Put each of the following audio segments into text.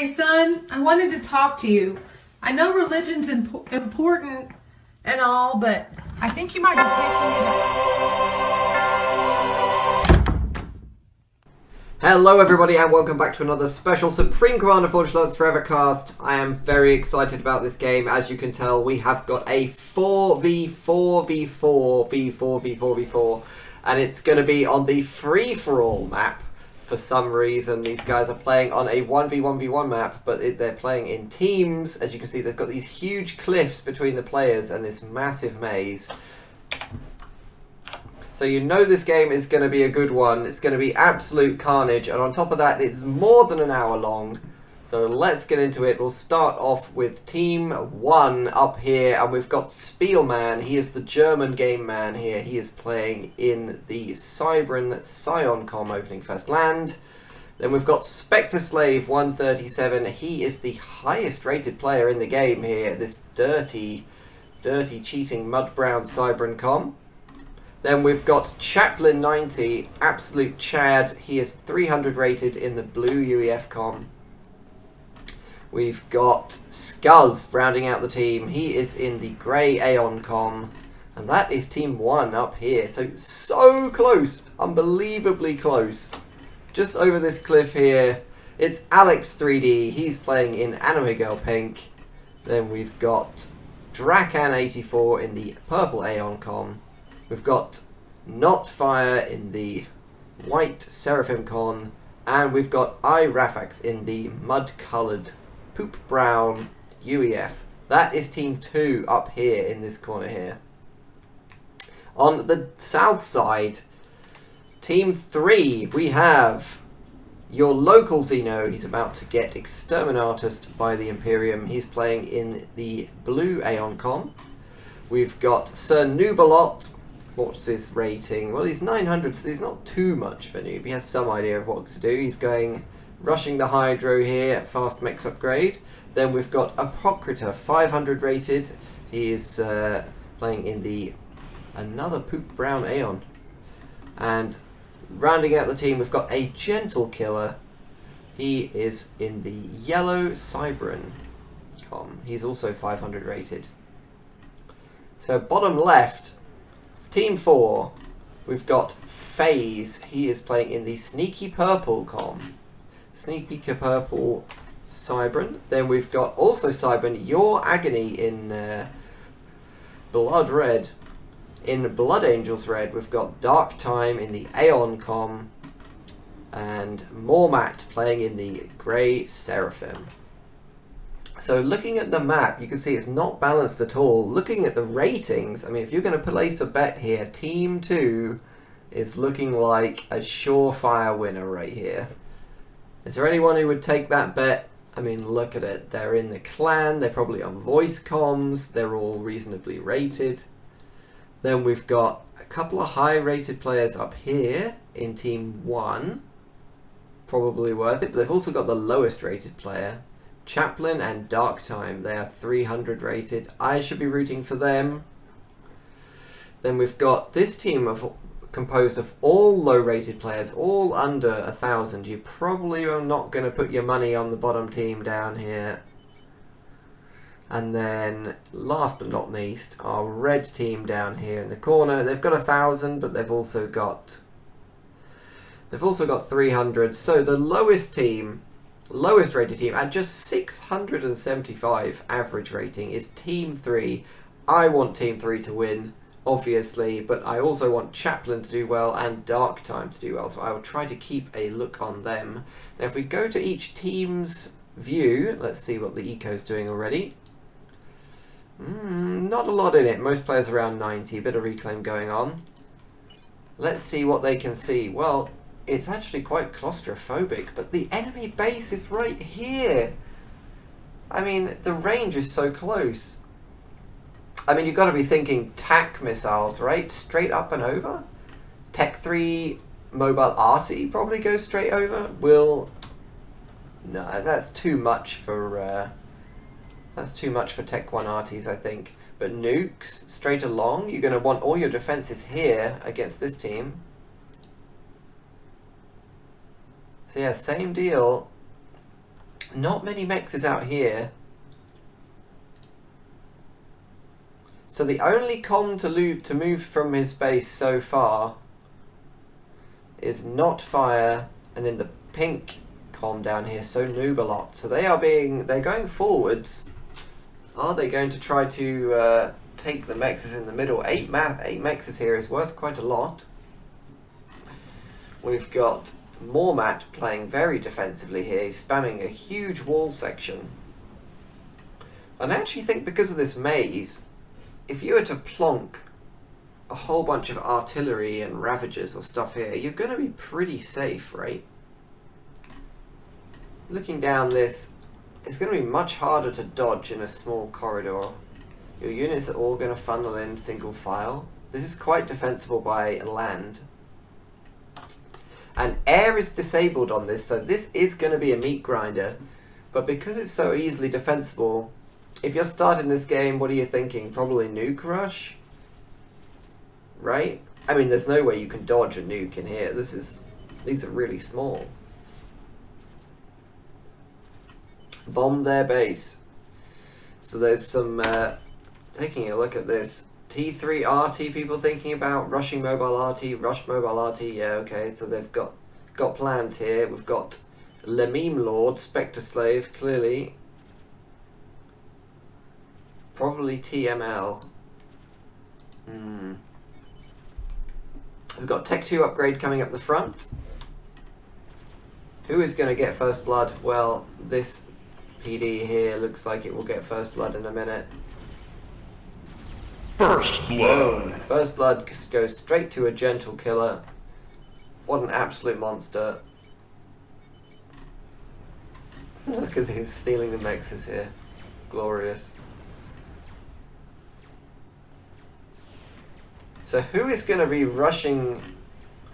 Hey son, I wanted to talk to you. I know religion's important and all, but I think you might be taking it. Hello everybody and welcome back to another special Supreme Commander Forge Loves Forever cast. I am very excited about this game. As you can tell, we have got a 4v4v4v4v4v4 and it's going to be on the free-for-all map. For some reason, these guys are playing on a 1v1v1 map, but they're playing in teams. As you can see, they've got these huge cliffs between the players and this massive maze. So you know this game is going to be a good one. It's going to be absolute carnage, and on top of that, it's more than an hour long. So let's get into it. We'll start off with Team 1 up here, and we've got Spielman. He is the German game man here. He is playing in the Cybran Sioncom opening first land. Then we've got Spectre Slave 137. He is the highest rated player in the game here. This dirty cheating mud brown Cybran com. Then we've got Chaplain 90, absolute Chad. He is 300 rated in the blue UEF com. We've got Scuzz rounding out the team. He is in the grey Aeon com. And that is Team 1 up here. So close. Unbelievably close. Just over this cliff here. It's Alex 3D. He's playing in Anime Girl Pink. Then we've got Drakan 84 in the purple Aeon com. We've got Notfire in the white Seraphim con. And we've got iRafax in the mud-coloured poop brown UEF. That is Team 2 up here in this corner here. On the south side, Team 3, we have your local Xeno. He's about to get Exterminatus by the Imperium. He's playing in the blue Aeon com. We've got Sir Nubalot. What's his rating? Well, he's 900, so he's not too much of a noob. He has some idea of what to do. He's going rushing the Hydro here, fast mix upgrade. Then we've got Apocrita, 500 rated. He is playing in the another poop brown Aeon. And rounding out the team, we've got a Gentle Killer. He is in the yellow Cybran com. He's also 500 rated. So bottom left, Team 4, we've got FaZe. He is playing in the Sneaky Purple com. Sneaky Purple Cybran. Then we've got also Cybran, Your Agony in Blood Red. In Blood Angels Red, we've got Dark Time in the Aeon com. And Mormat playing in the Grey Seraphim. So looking at the map, you can see it's not balanced at all. Looking at the ratings, I mean, if you're going to place a bet here, Team 2 is looking like a surefire winner right here. Is there anyone who would take that bet? I mean, look at it. They're in the clan. They're probably on voice comms. They're all reasonably rated. Then we've got a couple of high-rated players up here in Team 1. Probably worth it. But they've also got the lowest-rated player. Chaplain and Dark Time. They are 300 rated. I should be rooting for them. Then we've got this team composed of all low-rated players, all under 1,000. You probably are not going to put your money on the bottom team down here. And then, last but not least, our red team down here in the corner. They've got 1,000, but they've also got 300. So the lowest rated team at just 675 average rating is Team 3. I want Team 3 to win, obviously, but I also want Chaplain to do well and Dark Time to do well, so I will try to keep a look on them. Now if we go to each team's view, let's see what the eco's doing already. Not a lot in it, most players around 90, a bit of reclaim going on. Let's see what they can see. Well, it's actually quite claustrophobic, but the enemy base is right here. I mean, the range is so close. I mean, you've got to be thinking TAC missiles, right? Straight up and over? Tech 3 Mobile Arty probably goes straight over. No, that's too much for Tech 1 Arties, I think. But nukes, straight along, you're going to want all your defenses here against this team. So yeah, same deal. Not many mechs is out here. So the only com to move from his base so far is not fire, and in the pink com down here, so noob a lot. So they're going forwards. Are they going to try to take the mexes in the middle? 8 mexes here is worth quite a lot. We've got Mormat playing very defensively here. He's spamming a huge wall section. And I actually think because of this maze, if you were to plonk a whole bunch of artillery and ravagers or stuff here, you're going to be pretty safe, right? Looking down this, it's going to be much harder to dodge in a small corridor. Your units are all going to funnel in single file. This is quite defensible by land. And air is disabled on this, so this is going to be a meat grinder. But because it's so easily defensible, if you're starting this game, what are you thinking? Probably nuke rush? Right? I mean, there's no way you can dodge a nuke in here. These are really small. Bomb their base. So there's some, taking a look at this. T3 RT people thinking about rushing mobile RT, rush mobile RT, yeah, okay. So they've got plans here. We've got Lemime Lord, Spectre Slave, clearly. Probably TML. We've got Tech 2 upgrade coming up the front. Who is going to get first blood? Well, this PD here looks like it will get first blood in a minute. First blood. First blood goes straight to a gentle killer. What an absolute monster. Look at him stealing the mexes here. Glorious. So who is going to be rushing?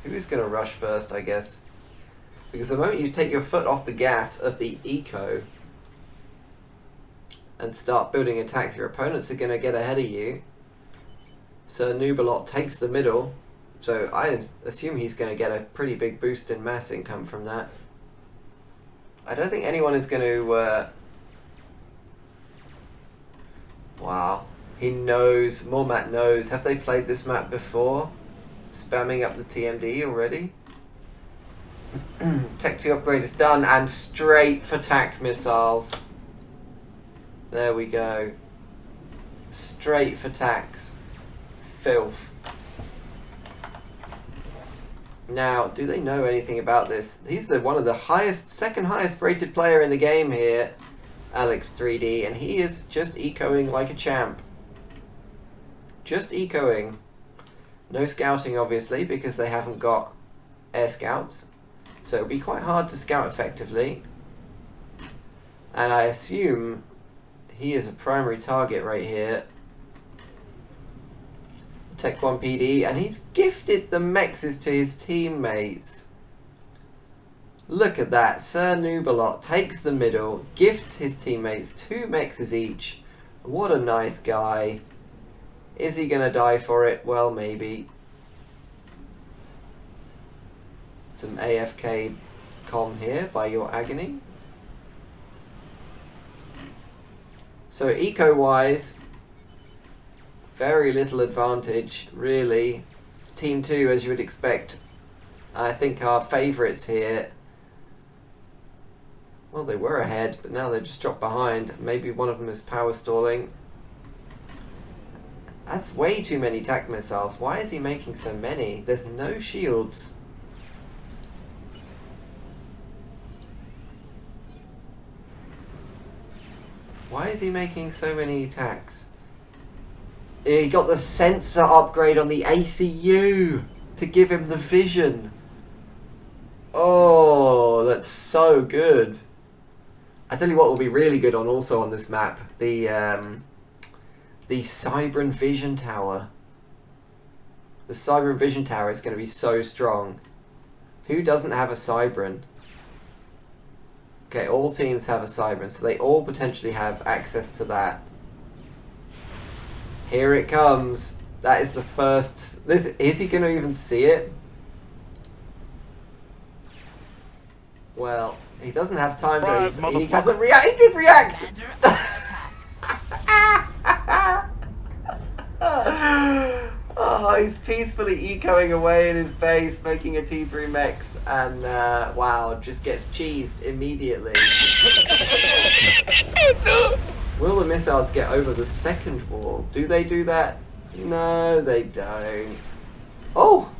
Who is going to rush first, I guess? Because the moment you take your foot off the gas of the eco and start building attacks, your opponents are going to get ahead of you. So Nubalot takes the middle. So I assume he's going to get a pretty big boost in mass income from that. I don't think anyone is going to... Wow. He knows. Mormat knows. Have they played this map before? Spamming up the TMD already? Tech 2 upgrade is done, and straight for TAC missiles. There we go. Straight for TACs. Filth. Now, do they know anything about this? He's one of the second highest rated player in the game here, Alex3D, and he is just ecoing like a champ. Just ecoing. No scouting, obviously, because they haven't got air scouts. So it'll be quite hard to scout effectively. And I assume he is a primary target right here. Tech 1 PD, and he's gifted the mexes to his teammates. Look at that. Sir Nubalot takes the middle, gifts his teammates 2 mexes each. What a nice guy. Is he gonna die for it? Well, maybe. Some AFK com here by your agony. So eco-wise, very little advantage, really. Team 2, as you would expect, I think our favourites here. Well, they were ahead, but now they've just dropped behind. Maybe one of them is power stalling. That's way too many TAC missiles. Why is he making so many? There's no shields. Why is he making so many TACs? He got the sensor upgrade on the ACU to give him the vision. Oh, that's so good. I tell you what will be really good also on this map. The Cybran Vision Tower. The Cybran Vision Tower is going to be so strong. Who doesn't have a Cybran? Okay, all teams have a Cybran, so they all potentially have access to that. Here it comes. That is the first... Is he going to even see it? Well, He doesn't have time though. Surprise, He motherfucker. doesn't react. He did react. Oh, he's peacefully ecoing away in his base, making a T3 mechs, and wow, just gets cheesed immediately. Will the missiles get over the second wall? Do they do that? No, they don't. Oh!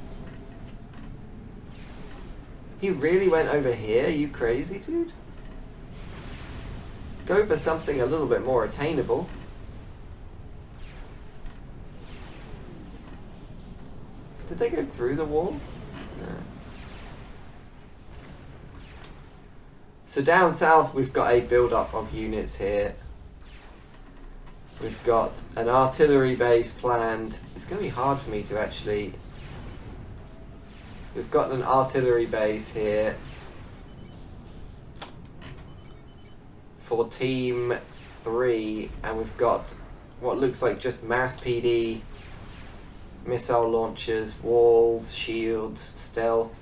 He really went over here? You crazy, dude? Go for something a little bit more attainable. Did they go through the wall? No. So down south we've got a build-up of units here. We've got an artillery base planned. It's going to be hard for me to actually... We've got an artillery base here for Team 3, and we've got what looks like just mass PD, missile launchers, walls, shields, stealth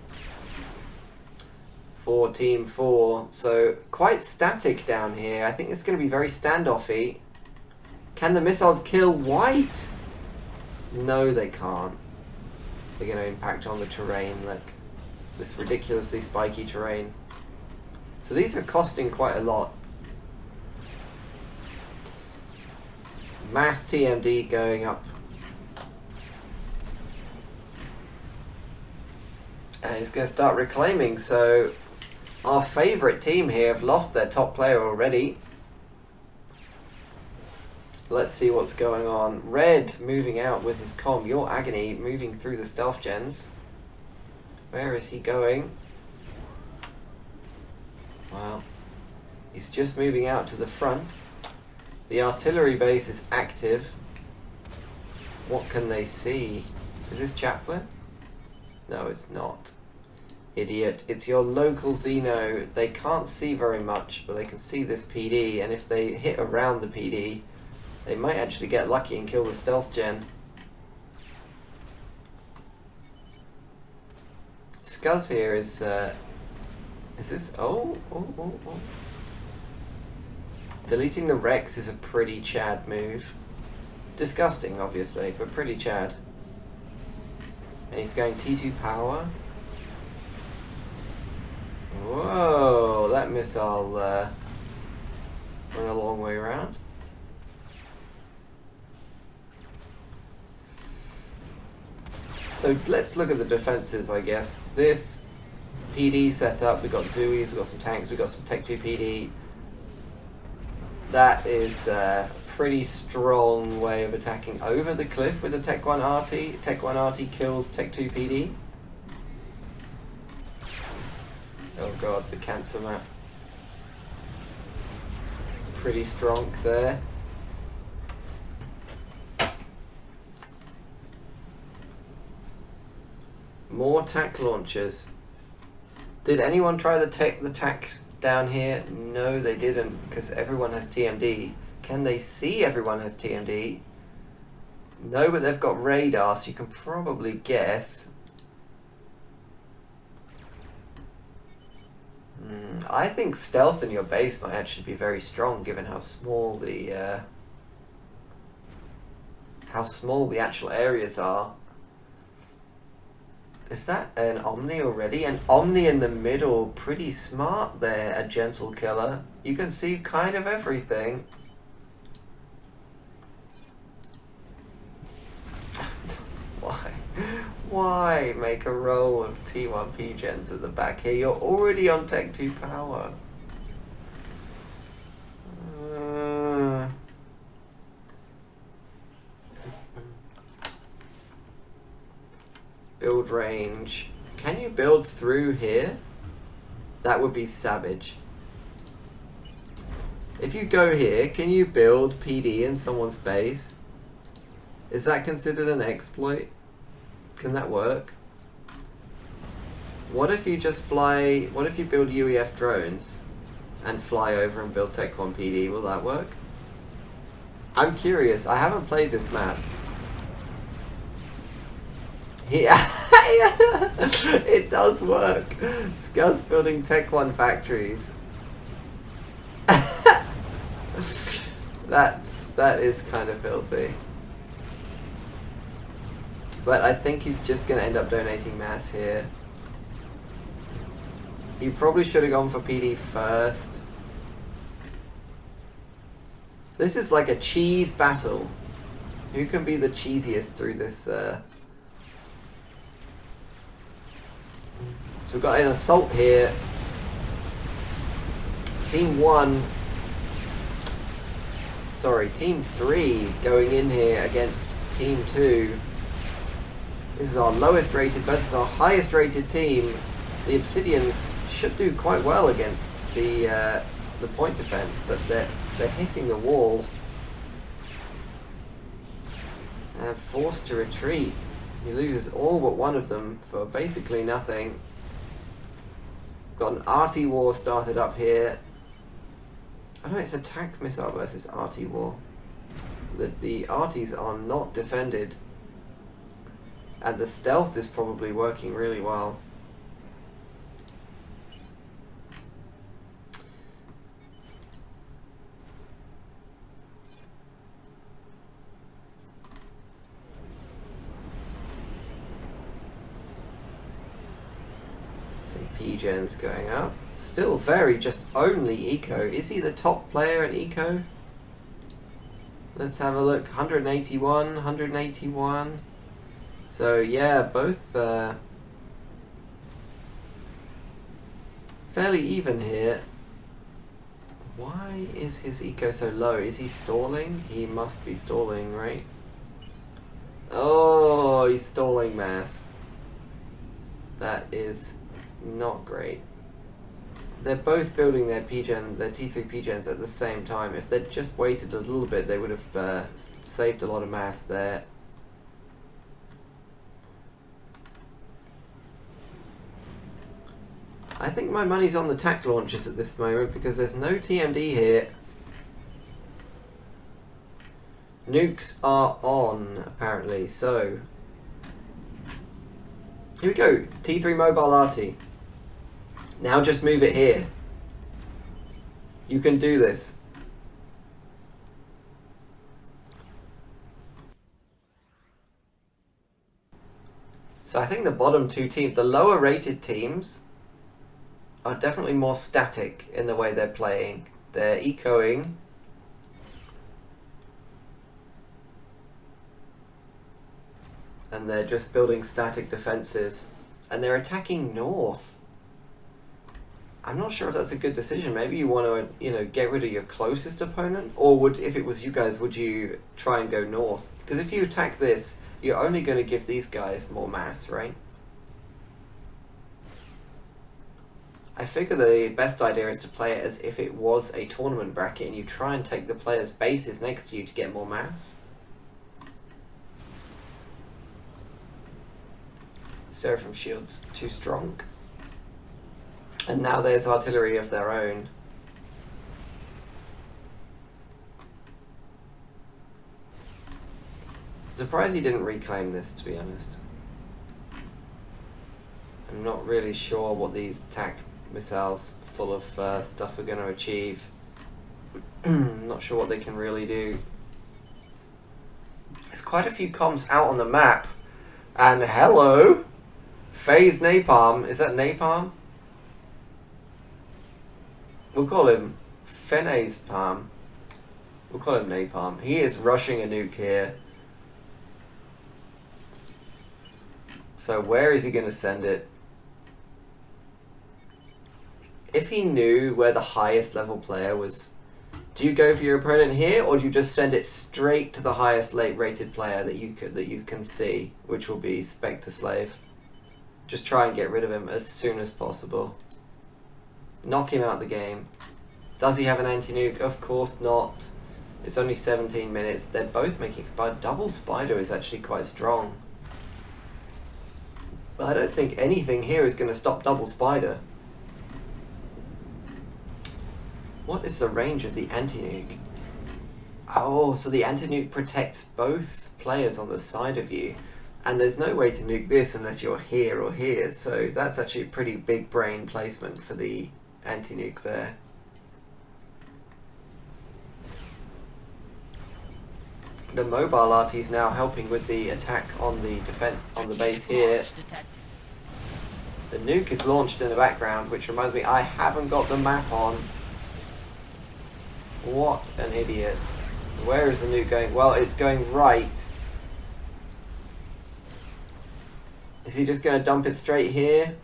for Team 4. So quite static down here. I think it's going to be very standoffy. Can the missiles kill white? No, they can't. They're going to impact on the terrain, like this ridiculously spiky terrain. So these are costing quite a lot. Mass TMD going up. And it's going to start reclaiming. So our favourite team here have lost their top player already. Let's see what's going on. Red moving out with his comm. Your Agony moving through the stealth gens. Where is he going? Well, he's just moving out to the front. The artillery base is active. What can they see? Is this Chaplain? No, it's not. Idiot. It's your local Xeno. They can't see very much, but they can see this PD, and if they hit around the PD, they might actually get lucky and kill the stealth gen. Scuzz here is this... Oh. Deleting the Rex is a pretty Chad move. Disgusting, obviously, but pretty Chad. And he's going T2 power. Whoa, that missile went a long way around. So let's look at the defenses, I guess. This PD setup, we've got Zooies, we've got some tanks, we've got some Tech 2 PD. That is a pretty strong way of attacking over the cliff with the Tech 1 RT. Tech 1 RT kills Tech 2 PD. Oh god, the cancer map. Pretty strong there. More tack launchers. Did anyone try the tack down here? No, they didn't, because everyone has TMD. Can they see everyone has TMD? No, but they've got radar, so you can probably guess. I think stealth in your base might actually be very strong, given how small the actual areas are. Is that an Omni already? An Omni in the middle, pretty smart there, a gentle killer. You can see kind of everything. Why make a row of T1P gens at the back here? You're already on Tech 2 power. Build range. Can you build through here? That would be savage. If you go here, can you build PD in someone's base? Is that considered an exploit? Can that work? What if you just fly... What if you build UEF drones and fly over and build Tech 1 PD? Will that work? I'm curious. I haven't played this map. He It does work. Scuz building Tech 1 factories. That is kind of filthy. But I think he's just going to end up donating mass here. He probably should have gone for PD first. This is like a cheese battle. Who can be the cheesiest through this? So we've got an assault here. Team 1. Sorry, Team 3 going in here against Team 2. This is our lowest rated versus our highest rated team. The Obsidians should do quite well against the point defense, but they're hitting the wall and forced to retreat. He loses all but one of them for basically nothing. Got an RT war started up here. Oh no, it's attack missile versus RT war. The RTs are not defended. And the stealth is probably working really well. Some P-gens going up. Still very just only eco. Is he the top player in eco? Let's have a look. 181, 181. So yeah, both fairly even here. Why is his eco so low? Is he stalling? He must be stalling, right? Oh, he's stalling mass. That is not great. They're both building their P-gen, their T3 P-gens at the same time. If they'd just waited a little bit, they would have saved a lot of mass there. I think my money's on the tac launchers at this moment because there's no TMD here. Nukes are on, apparently, so... Here we go, T3 Mobile RT. Now just move it here. You can do this. So I think the bottom two teams, the lower rated teams, are definitely more static in the way they're playing. They're ecoing. And they're just building static defenses. And they're attacking north. I'm not sure if that's a good decision. Maybe you want to, you know, get rid of your closest opponent, or would, if it was you guys, would you try and go north? Because if you attack this, you're only going to give these guys more mass, right? I figure the best idea is to play it as if it was a tournament bracket, and you try and take the players' bases next to you to get more mass. Seraphim Shield's too strong. And now there's artillery of their own. Surprised he didn't reclaim this, to be honest. I'm not really sure what these TAC missiles full of stuff are going to achieve. Not sure what they can really do. There's quite a few comms out on the map. And hello! Phase Napalm. Is that Napalm? We'll call him Fene's Palm. We'll call him Napalm. He is rushing a nuke here. So where is he going to send it? If he knew where the highest level player was, do you go for your opponent here, or do you just send it straight to the highest late rated player that you can see, which will be Spectre Slave? Just try and get rid of him as soon as possible. Knock him out of the game. Does he have an anti-nuke? Of course not. It's only 17 minutes. They're both making spider. Double spider is actually quite strong. But I don't think anything here is going to stop double spider. What is the range of the anti-nuke? Oh, so the anti-nuke protects both players on the side of you. And there's no way to nuke this unless you're here or here, so that's actually a pretty big brain placement for the anti-nuke there. The mobile RT is now helping with the attack on the defense on the base here. The nuke is launched in the background, which reminds me I haven't got the map on. What an idiot. Where is the nuke going? Well, it's going right. Is he just going to dump it straight here?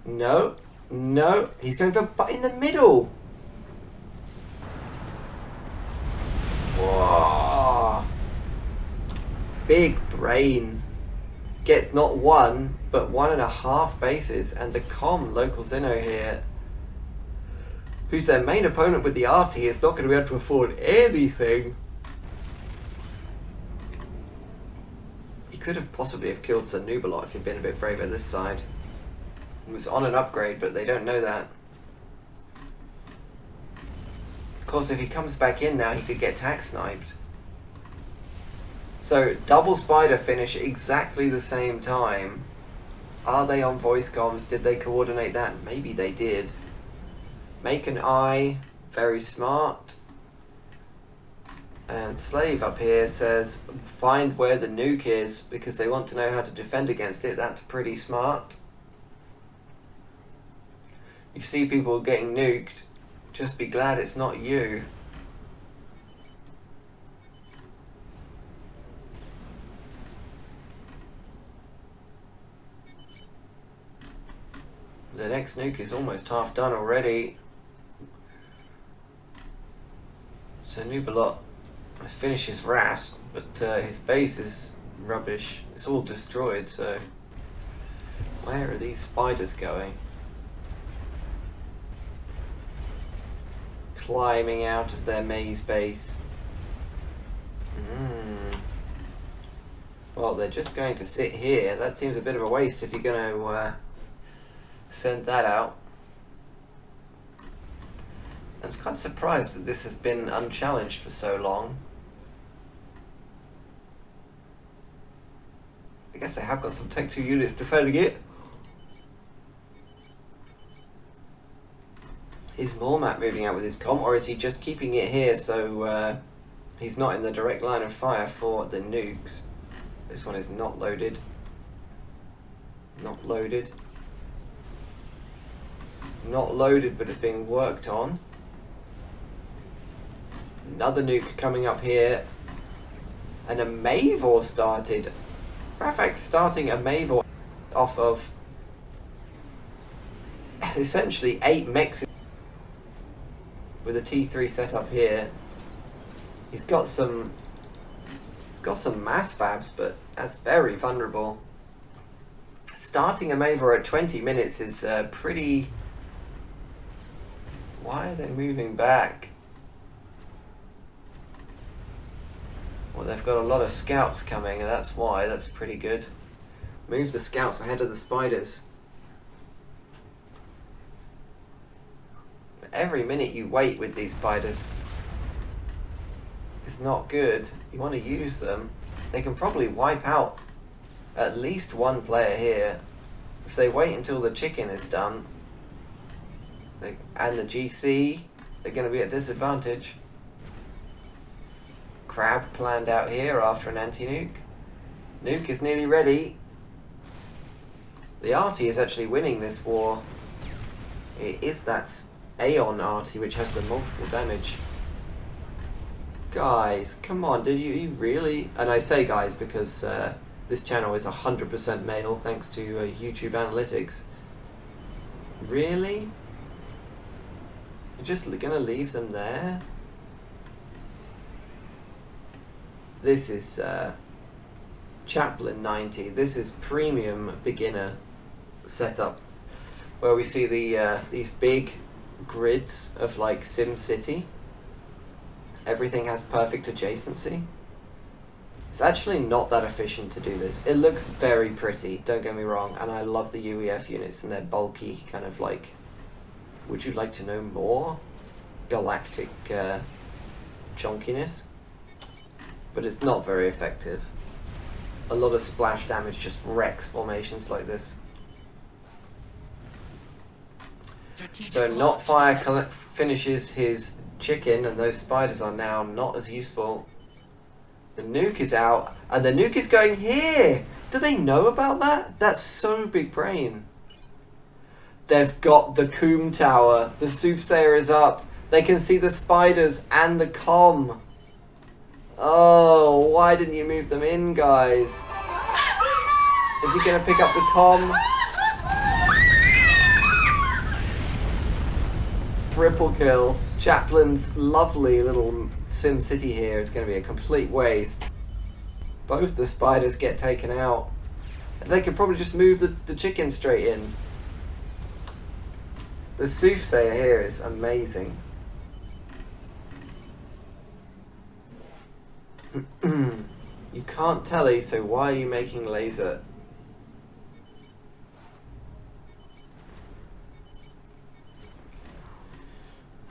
No. No. He's going for in the middle. Whoa. Big brain. Gets not one, but 1.5 bases. And the local Zeno here, who's their main opponent with the RT, is not going to be able to afford anything. He could have possibly have killed Sir Nubalot if he'd been a bit braver this side. He was on an upgrade, but they don't know that. Of course, if he comes back in now, he could get tack sniped. So, double spider finish exactly the same time. Are they on voice comms? Did they coordinate that? Maybe they did. Make an eye. Very smart. And Slave up here says, find where the nuke is, because they want to know how to defend against it. That's pretty smart. You see people getting nuked, just be glad it's not you. The next nuke is almost half done already. So Nubalot has finished his RAS, but his base is rubbish. It's all destroyed, so where are these spiders going? Climbing out of their maze base. Well, they're just going to sit here. That seems a bit of a waste if you're going to send that out. I'm kind of surprised that this has been unchallenged for so long. I guess they have got some Tech 2 units defending it. Is Mormat moving out with his comm, or is he just keeping it here so he's not in the direct line of fire for the nukes? This one is not loaded. Not loaded. Not loaded, but it's being worked on. Another nuke coming up here. And a Mavor started. Matter of fact, starting a Mavor off of essentially 8 mechs with a T3 set up here. He's got some mass fabs, but that's very vulnerable. Starting a Mavor at 20 minutes is pretty... Why are they moving back? Well, they've got a lot of scouts coming, and that's why. That's pretty good. Move the scouts ahead of the spiders. Every minute you wait with these spiders is not good. You want to use them. They can probably wipe out at least one player here. If they wait until the chicken is done, and the GC, they're going to be at disadvantage. Crab planned out here after an anti-nuke. Nuke is nearly ready. The RT is actually winning this war. It is that Aeon RT which has the multiple damage. Guys, come on, did you really? And I say guys because this channel is 100% male thanks to YouTube analytics. Really? You're just gonna leave them there? This is Chaplain 90. This is premium beginner setup, where we see the these big grids of like Sim City. Everything has perfect adjacency. It's actually not that efficient to do this. It looks very pretty, don't get me wrong, and I love the UEF units and their bulky kind of like, would you like to know more? Galactic chunkiness. But it's not very effective. a lot of splash damage just wrecks formations like this. So Notfire finishes his chicken, and those spiders are now not as useful. The nuke is out, and the nuke is going here! Do they know about that? That's so big brain. They've got the Coom Tower. The Soothsayer is up. They can see the spiders and the comm. Oh, why didn't you move them in, guys? Is he going to pick up the comm? Triple kill. Chaplin's lovely little Sim City here is going to be a complete waste. Both the spiders get taken out. They could probably just move the chicken straight in. The Soothsayer here is amazing. You can't telly, so why are you making laser?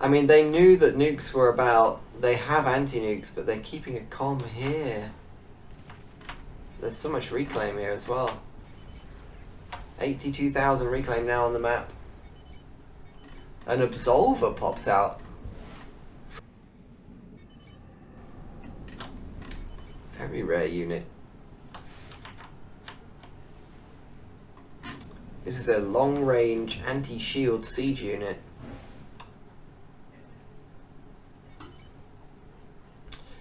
I mean, they knew that nukes were about. They have anti-nukes, but they're keeping a comm here. There's so much reclaim here as well. 82,000 reclaim now on the map. An Absolver pops out. Very rare unit. This is a long-range anti-shield siege unit.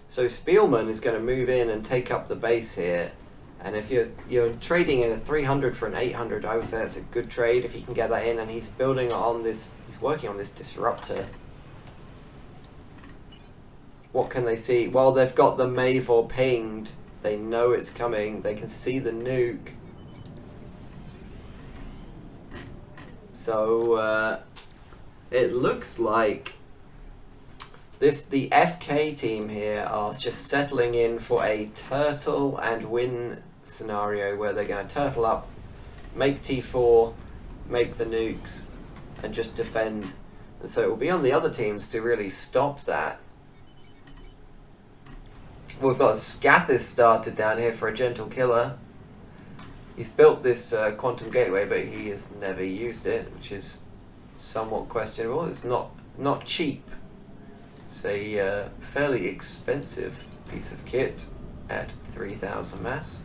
So Spielman is going to move in and take up the base here. And if you're trading in a 300 for an 800, I would say that's a good trade if you can get that in. And he's building on this. He's working on this disruptor. What can they see? Well, they've got the Mavor pinged. They know it's coming. They can see the nuke. So it looks like the FK team here are just settling in for a turtle and win scenario where they're going to turtle up, make T4, make the nukes, and just defend. And so it will be on the other teams to really stop that. We've got Scathis started down here for a gentle killer. He's built this quantum gateway, but he has never used it, which is somewhat questionable. It's not cheap. It's a fairly expensive piece of kit at 3,000 mass.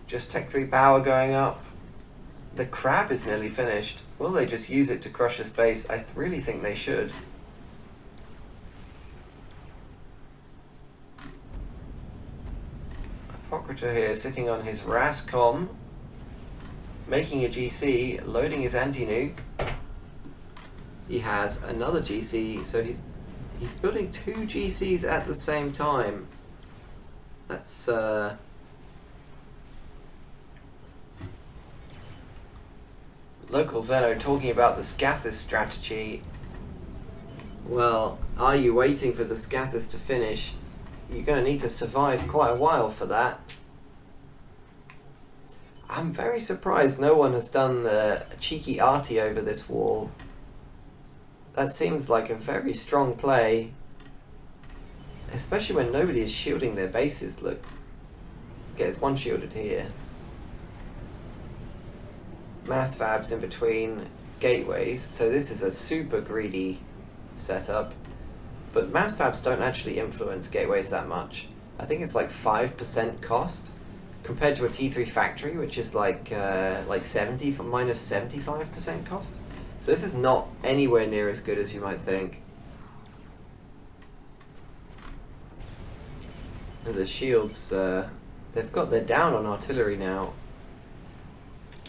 Just Tech 3 power going up. The crab is nearly finished. Will they just use it to crush a space? I really think they should. Apocrypha here sitting on his Rascom, making a GC, loading his anti-nuke. He has another GC, so he's building 2 GCs at the same time. That's Local Zeno talking about the Scathis strategy. Well, are you waiting for the Scathis to finish? You're going to need to survive quite a while for that. I'm very surprised no one has done a cheeky arty over this wall. That seems like a very strong play. Especially when nobody is shielding their bases. Look. Okay, there's one shielded here. Mass fabs in between gateways. So this is a super greedy setup. But mass fabs don't actually influence gateways that much. I think it's like 5% cost compared to a T3 factory, which is like 70 for minus 75% cost. So this is not anywhere near as good as you might think. And the shields, they're down on artillery now.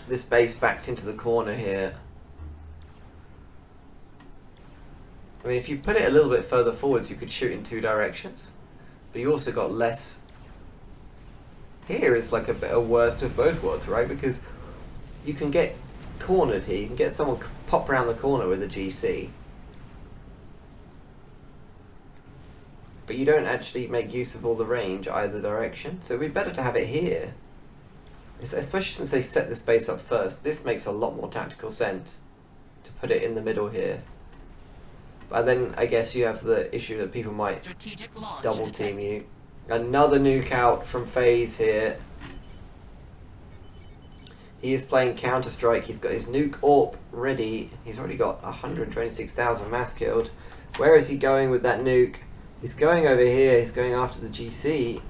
This base backed into the corner here. I mean, if you put it a little bit further forwards, you could shoot in 2 directions. But you also got less. Here is like a bit of worst of both worlds, right? Because you can get cornered here. You can get someone pop around the corner with a GC. But you don't actually make use of all the range either direction. So it'd be better to have it here. Especially since they set this base up first. This makes a lot more tactical sense to put it in the middle here. But then I guess you have the issue that people might Strategic launch double team detected. you. Another nuke out from FaZe here. He is playing Counter-Strike. He's got his nuke AWP ready. He's already got 126,000 mass killed. Where is he going with that nuke? He's going over here. He's going after the GC.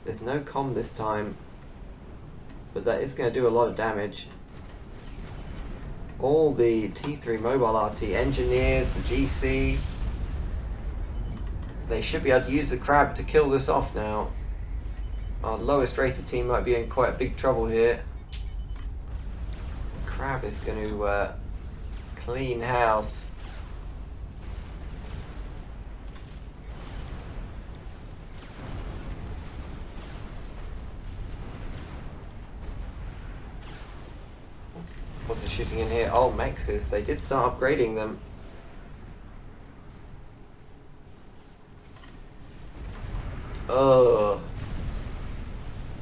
There's no comm this time. But that is going to do a lot of damage. All the T3 mobile RT engineers, the GC. They should be able to use the crab to kill this off now. Our lowest rated team might be in quite big trouble here. Crab is going to clean house. What's it shooting in here? Oh, Mexes. They did start upgrading them. Oh.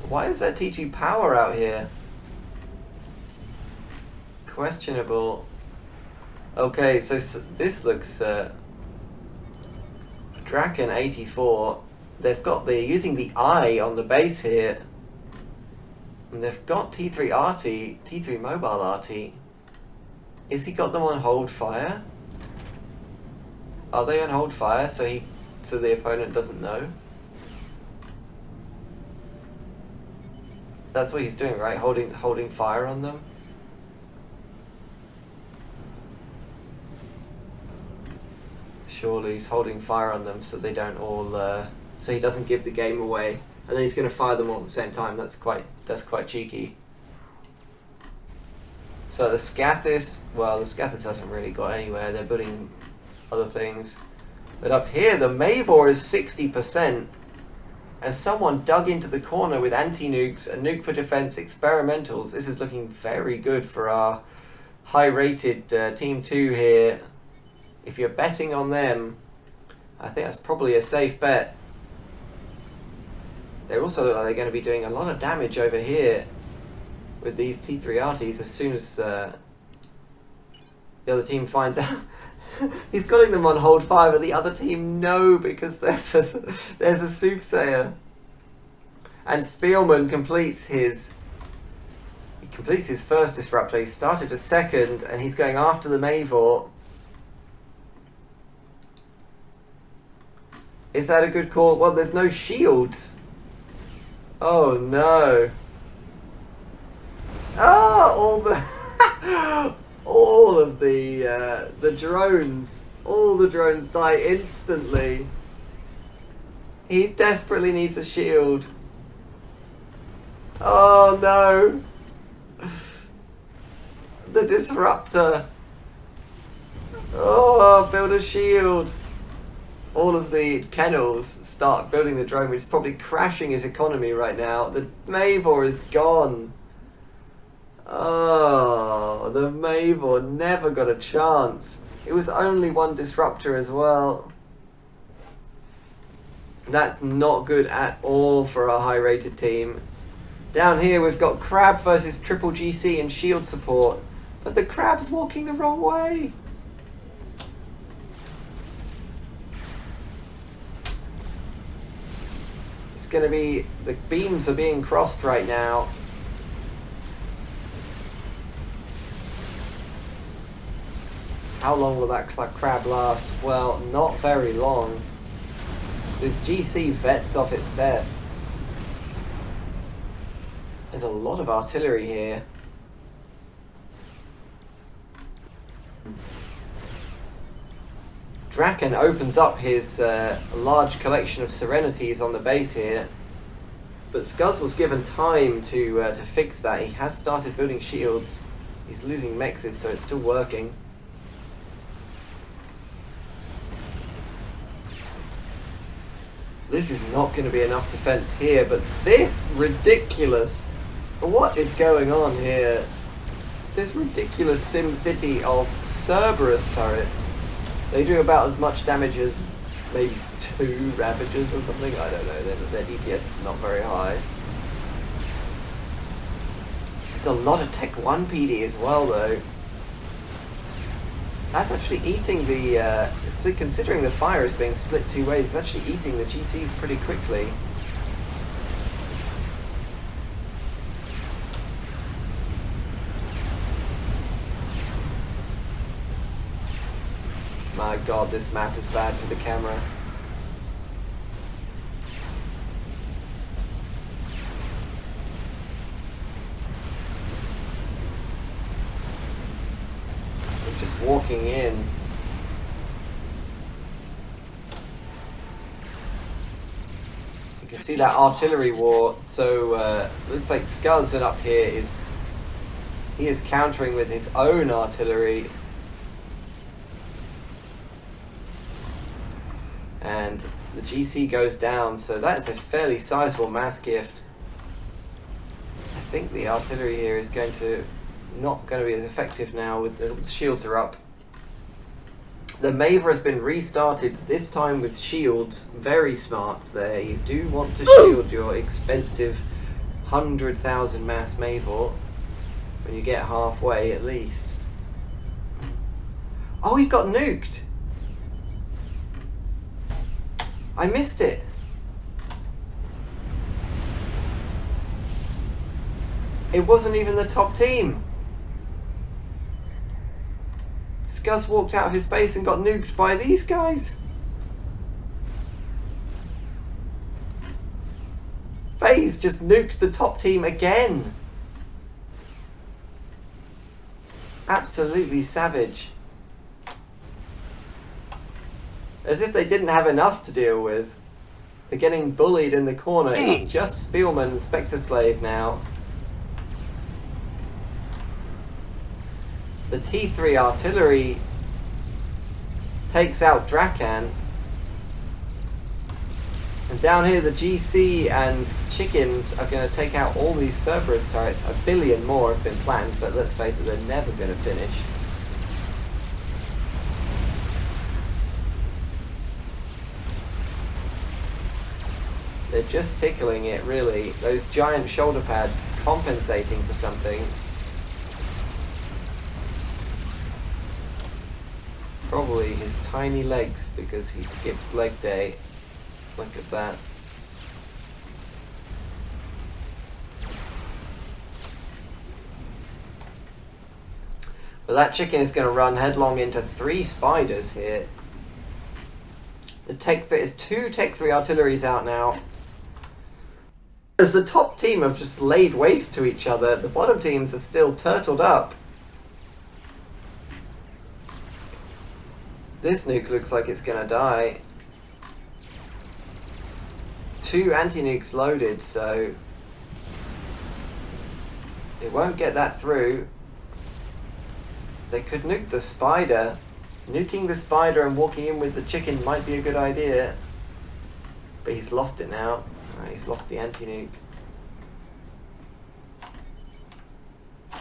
Why is that TG power out here? Questionable. Okay, so this looks Draken 84. They're using the eye on the base here. And they've got T3 RT, T3 mobile RT. Is he got them on hold fire? Are they on hold fire so the opponent doesn't know? That's what he's doing, right? Holding fire on them. Surely he's holding fire on them so they don't all so he doesn't give the game away. And then he's going to fire them all at the same time. That's quite cheeky. So the Scathis, well, the Scathis hasn't really got anywhere. They're building other things. But up here, the Mavor is 60%. And someone dug into the corner with anti-nukes, a nuke for defense, experimentals. This is looking very good for our high-rated Team 2 here. If you're betting on them, I think that's probably a safe bet. They also look like they're going to be doing a lot of damage over here with these T3 RTs as soon as the other team finds out. He's got them on hold fire, but the other team no, because there's a soothsayer. And Spielman completes his first disruptor. He started a second, and he's going after the Mavor. Is that a good call? Well, there's no shields. Oh no. All of the drones. All the drones die instantly. He desperately needs a shield. Oh no. The disruptor. Oh, build a shield. All of the kennels start building the drone, which is probably crashing his economy right now. The Mavor is gone. Oh, the Mavor never got a chance. It was only one disruptor as well. That's not good at all for a high-rated team. Down here we've got Crab versus Triple GC and shield support. But the Crab's walking the wrong way. It's going to be... the beams are being crossed right now. How long will that crab last? Well, not very long. If GC vets off its death. There's a lot of artillery here. Draken opens up his large collection of Serenities on the base here. But Scuzz was given time to fix that. He has started building shields. He's losing mexes, so it's still working. This is not going to be enough defense here, but this ridiculous... what is going on here? This ridiculous Sim City of Cerberus turrets. They do about as much damage as maybe 2 Ravagers or something. I don't know. Their DPS is not very high. It's a lot of Tech 1 PD as well, though. That's actually eating the, considering the fire is being split two ways, it's actually eating the GCs pretty quickly. My god, this map is bad for the camera. We're just walking in. You can see that artillery war. So looks like Scuzz up here he is countering with his own artillery. And the GC goes down, so that's a fairly sizable mass gift. I think the artillery here is not going to be as effective now with the shields are up. The Maver has been restarted, this time with shields. Very smart there. You do want to shield your expensive 100,000 mass Maver when you get halfway at least. Oh, he got nuked! I missed it. It wasn't even the top team. Scuzz walked out of his base and got nuked by these guys. FaZe just nuked the top team again. Absolutely savage. As if they didn't have enough to deal with. They're getting bullied in the corner. It's just Spielman and Spectre Slave now. The T3 artillery takes out Drakan. And down here the GC and Chickens are going to take out all these Cerberus turrets. 1 billion more have been planned, but let's face it, they're never going to finish. They're just tickling it, really. Those giant shoulder pads compensating for something. Probably his tiny legs because he skips leg day. Look at that. But that chicken is going to run headlong into 3 spiders here. The Tech Fit is 2 Tech 3 artilleries out now. As the top team have just laid waste to each other, the bottom teams are still turtled up. This nuke looks like it's gonna die. 2 anti-nukes loaded, so it won't get that through. They could nuke the spider. Nuking the spider and walking in with the chicken might be a good idea. But he's lost it now. Right, he's lost the anti-nuke.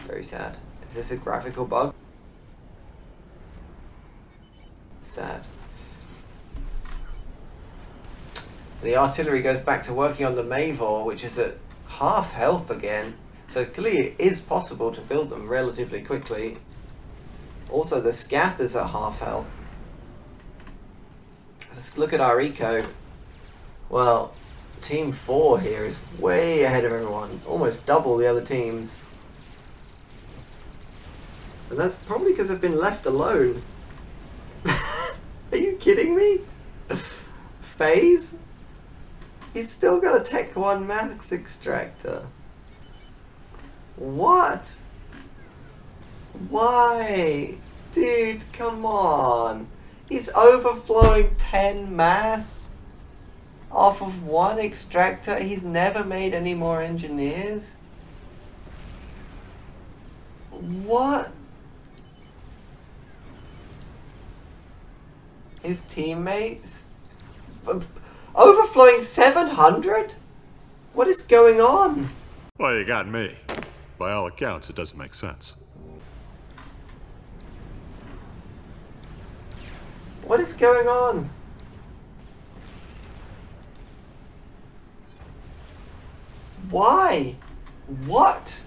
Very sad. Is this a graphical bug? Sad. The artillery goes back to working on the Mavor, which is at half health again. So clearly it is possible to build them relatively quickly. Also the Scath is at half health. Let's look at our eco. Well, Team 4 here is way ahead of everyone. Almost double the other teams. And that's probably because I've been left alone. Are you kidding me? FaZe? He's still got a Tech 1 Max Extractor. What? Why? Dude, come on. He's overflowing 10 mass off of 1 extractor. He's never made any more engineers. What? His teammates? Overflowing 700? What is going on? Well, you got me. By all accounts, it doesn't make sense. What is going on? Why? What?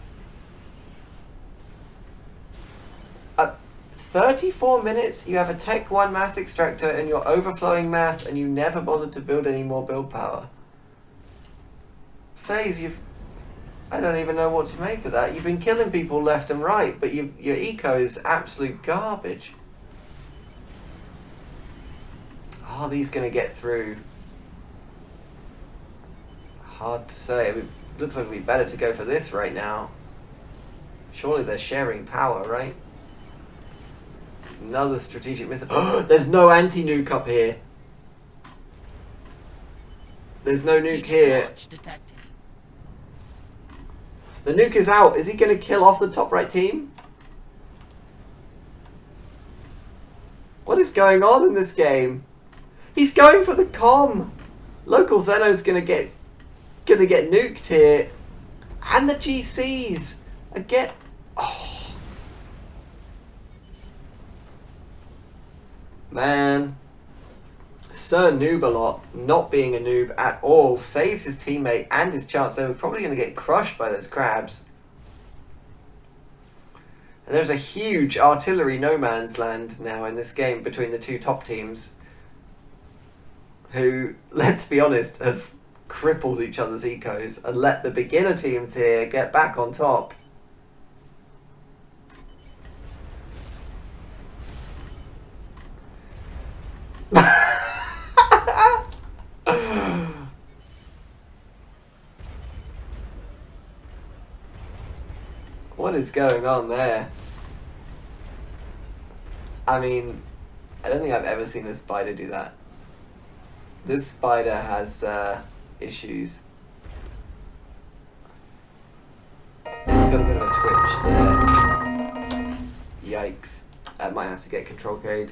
34 minutes, you have a Tech 1 mass extractor and your overflowing mass, and you never bothered to build any more build power. FaZe, I don't even know what to make of that. You've been killing people left and right, but your eco is absolute garbage. Are these going to get through? Hard to say. It looks like it would be better to go for this right now. Surely they're sharing power, right? Another strategic missile. There's no anti-nuke up here. There's no nuke here. The nuke is out. Is he going to kill off the top right team? What is going on in this game? He's going for the comm. Local Zeno's going to get nuked here. And the GCs again. Oh. Man. Sir Noobalot, not being a noob at all, saves his teammate and his chance. They were probably going to get crushed by those crabs. And there's a huge artillery no man's land now in this game between the two top teams, who, let's be honest, have crippled each other's ecos and let the beginner teams here get back on top. What is going on there? I mean, I don't think I've ever seen a spider do that. This spider has issues. It's got a bit of a twitch there. Yikes. I might have to get control code.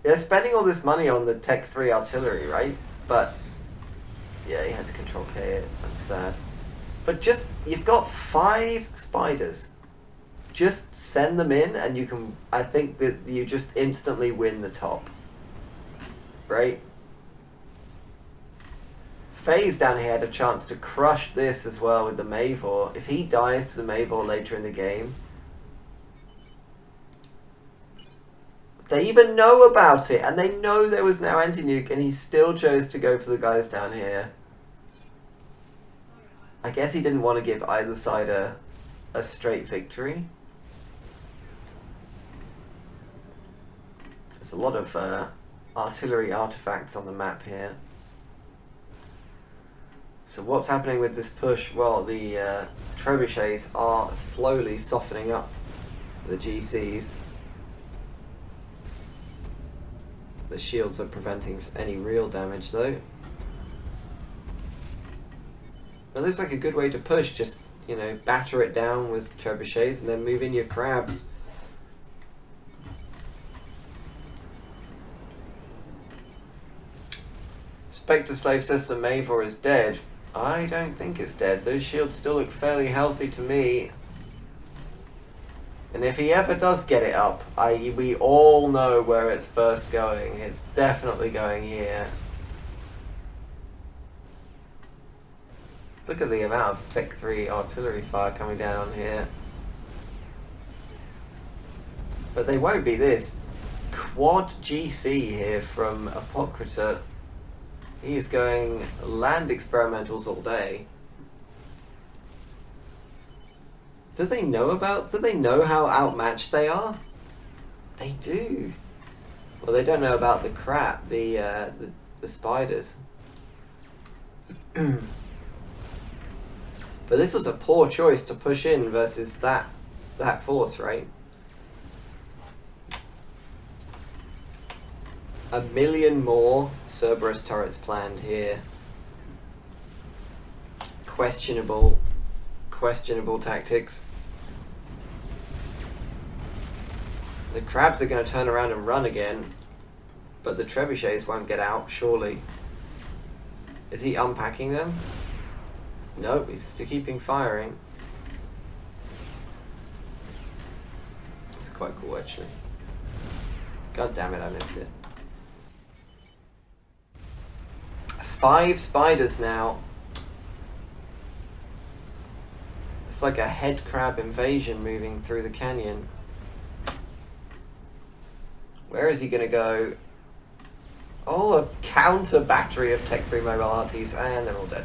They're spending all this money on the Tech 3 artillery, right? But, yeah, he had to control K it. That's sad. But just, you've got 5 spiders. Just send them in and you can, I think that you just instantly win the top. Right? FaZe down here had a chance to crush this as well with the Mavor. If he dies to the Mavor later in the game, they even know about it, and they know there was no anti-nuke, and he still chose to go for the guys down here. I guess he didn't want to give either side a straight victory. There's a lot of artillery artifacts on the map here. So what's happening with this push? Well, the trebuchets are slowly softening up the GCs. The shields are preventing any real damage though. That looks like a good way to push, just, you know, batter it down with trebuchets and then move in your crabs. Spectre Slave says the Mavor is dead. I don't think it's dead. Those shields still look fairly healthy to me. And if he ever does get it up, we all know where it's first going. It's definitely going here. Look at the amount of Tech 3 artillery fire coming down here. But they won't be this. Quad GC here from Apocrita. He is going land experimentals all day. Do they know how outmatched they are? They do. Well, they don't know about the crap, the spiders. But this was a poor choice to push in versus that force, right? 1 million more Cerberus turrets planned here. Questionable tactics. The crabs are going to turn around and run again, but the trebuchets won't get out, surely. Is he unpacking them? Nope, he's still keeping firing. It's quite cool, actually. God damn it, I missed it. 5 spiders now. It's like a head crab invasion moving through the canyon. Where is he going to go? Oh, a counter battery of Tech 3 mobile RTs, and they're all dead.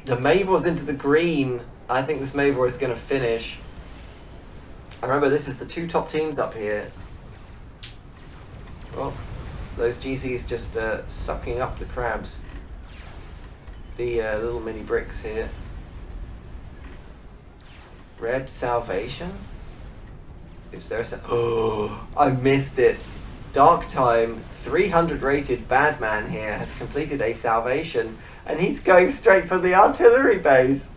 The Mavor's into the green. I think this Mavor is going to finish. I remember this is the two top teams up here. Well, those GCs just sucking up the crabs. The little mini bricks here. Red Salvation? Is there a... Oh, I missed it. Dark Time, 300 rated bad man here, has completed a salvation, and he's going straight for the artillery base.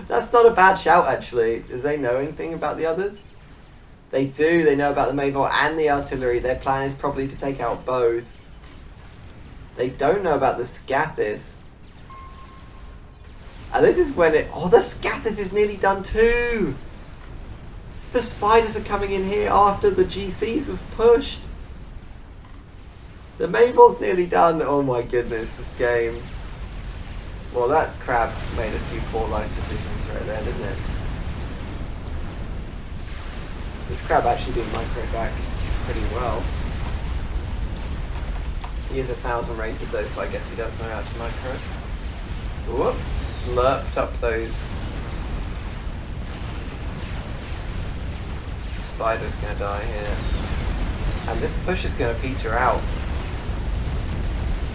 That's not a bad shout, actually. Does they know anything about the others? They do. They know about the Mavor and the artillery. Their plan is probably to take out both. They don't know about the Scathis. And this is when it... Oh, the Scathis is nearly done too! The spiders are coming in here after the GCs have pushed. The Mavor's nearly done. Oh my goodness, this game. Well, that crab made a few poor life decisions right there, didn't it? This crab actually did micro back pretty well. He is 1,000 rated though, so I guess he does know how to micro. Whoop, slurped up those. Spider's gonna die here. And this push is gonna peter out.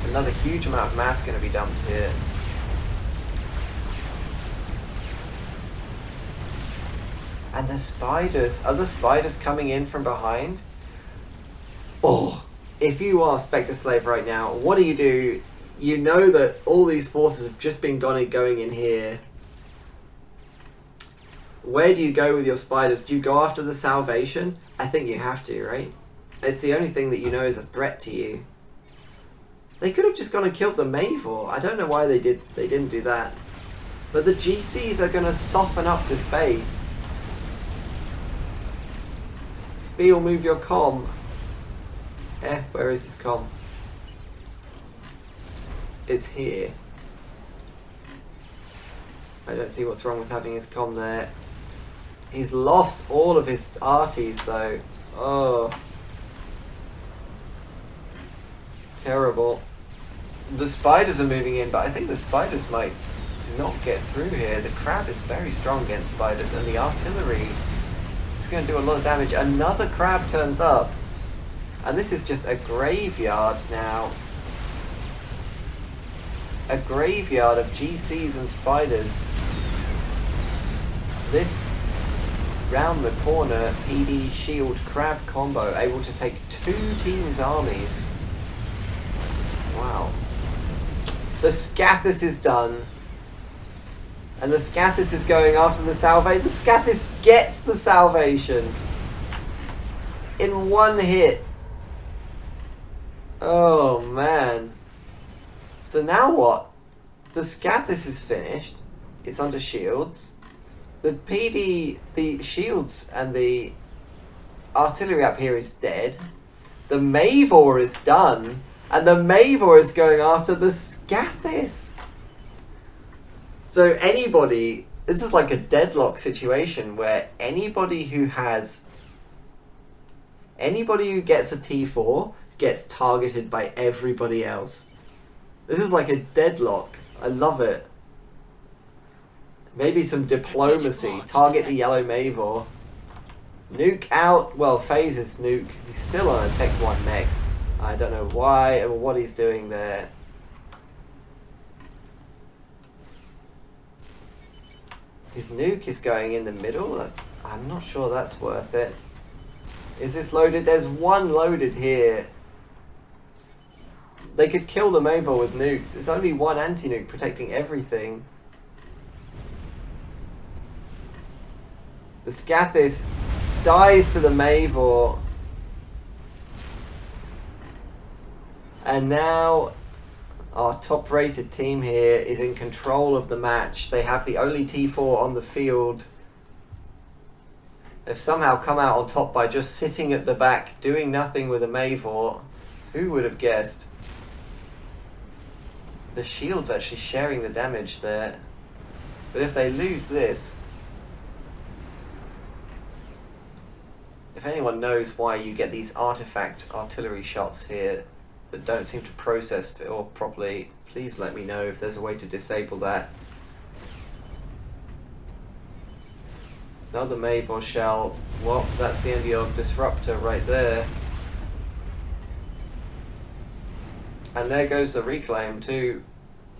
Another huge amount of mass gonna be dumped here. And the spiders, are the spiders coming in from behind? Oh, if you are Spectre Slave right now, what do? You know that all these forces have just been going in here. Where do you go with your spiders? Do you go after the salvation? I think you have to, right? It's the only thing that you know is a threat to you. They could have just gone and killed the Mavor. I don't know why they didn't do that. But the GCs are going to soften up this base. Spiel, move your comm. Where is this comm? It's here. I don't see what's wrong with having his comm there. He's lost all of his arties though. Oh. Terrible. The spiders are moving in, but I think the spiders might not get through here. The crab is very strong against spiders, and the artillery is going to do a lot of damage. Another crab turns up, and this is just a graveyard now. A graveyard of GCs and spiders. This round the corner PD shield crab combo able to take two teams' armies. Wow. The Scathis is done. And the Scathis is going after the salvation. The Scathis gets the salvation. In one hit. Oh man. So now what? The Scathis is finished. It's under shields. The PD, the shields and the artillery up here is dead. The Mavor is done. And the Mavor is going after the Scathis. So anybody, this is like a deadlock situation where anybody who gets a T4 gets targeted by everybody else. This is like a deadlock. I love it. Maybe some diplomacy. Target the yellow Mavor. Nuke out. Well, FaZe is nuke. He's still on a Tech 1 next. I don't know why or what he's doing there. His nuke is going in the middle. I'm not sure that's worth it. Is this loaded? There's one loaded here. They could kill the Mavor with nukes. It's only one anti-nuke protecting everything. The Scathis dies to the Mavor. And now our top rated team here is in control of the match. They have the only T4 on the field. They've somehow come out on top by just sitting at the back doing nothing with a Mavor. Who would have guessed? The shield's actually sharing the damage there. But if they lose this, If anyone knows why you get these artifact artillery shots here that don't seem to process or properly, please let me know if there's a way to disable that. Another Mavor shell. Well, that's the end of your disruptor right there. And there goes the reclaim too.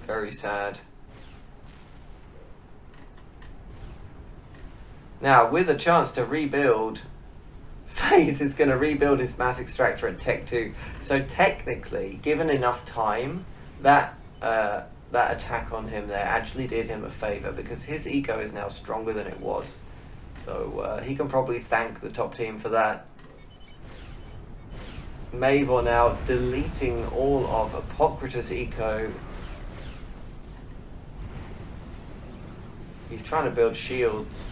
Very sad. Now, with a chance to rebuild, FaZe is going to rebuild his mass extractor at Tech 2. So technically, given enough time, that attack on him there actually did him a favour, because his eco is now stronger than it was. So he can probably thank the top team for that. Mavor now deleting all of Apocratus eco. He's trying to build shields.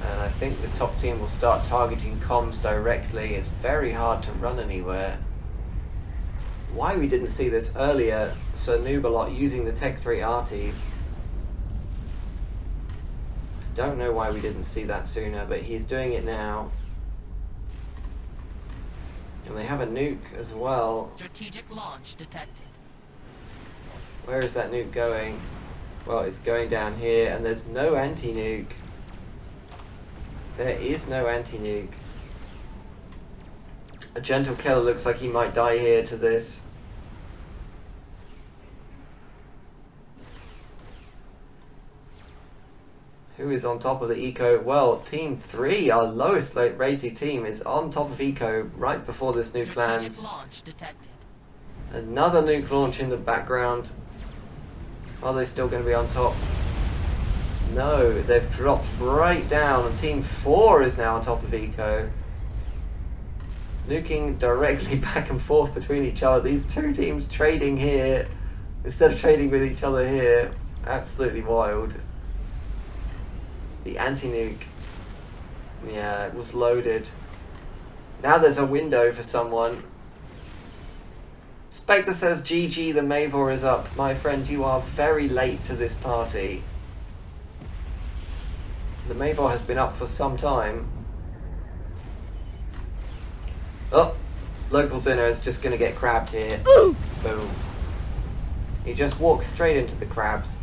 And I think the top team will start targeting comms directly. It's very hard to run anywhere. Why we didn't see this earlier, Sir Nubalot using the Tech 3 arties. Don't know why we didn't see that sooner, but he's doing it now. And they have a nuke as well. Strategic launch detected. Where is that nuke going? Well, it's going down here, and there's no anti-nuke. There is no anti-nuke. A gentle killer looks like he might die here to this. Who is on top of the eco? Well, Team 3, our lowest rated team, is on top of eco right before this nuke lands. Launch detected. Another nuke launch in the background. Are they still going to be on top? No, they've dropped right down, and Team 4 is now on top of eco. Nuking directly back and forth between each other. These two teams trading here instead of trading with each other here. Absolutely wild. The anti-nuke. Yeah, it was loaded. Now there's a window for someone. Spectre says, GG, the Mavor is up. My friend, you are very late to this party. The Mavor has been up for some time. Oh, local Zinner is just going to get crabbed here. Ooh. Boom. He just walks straight into the crabs.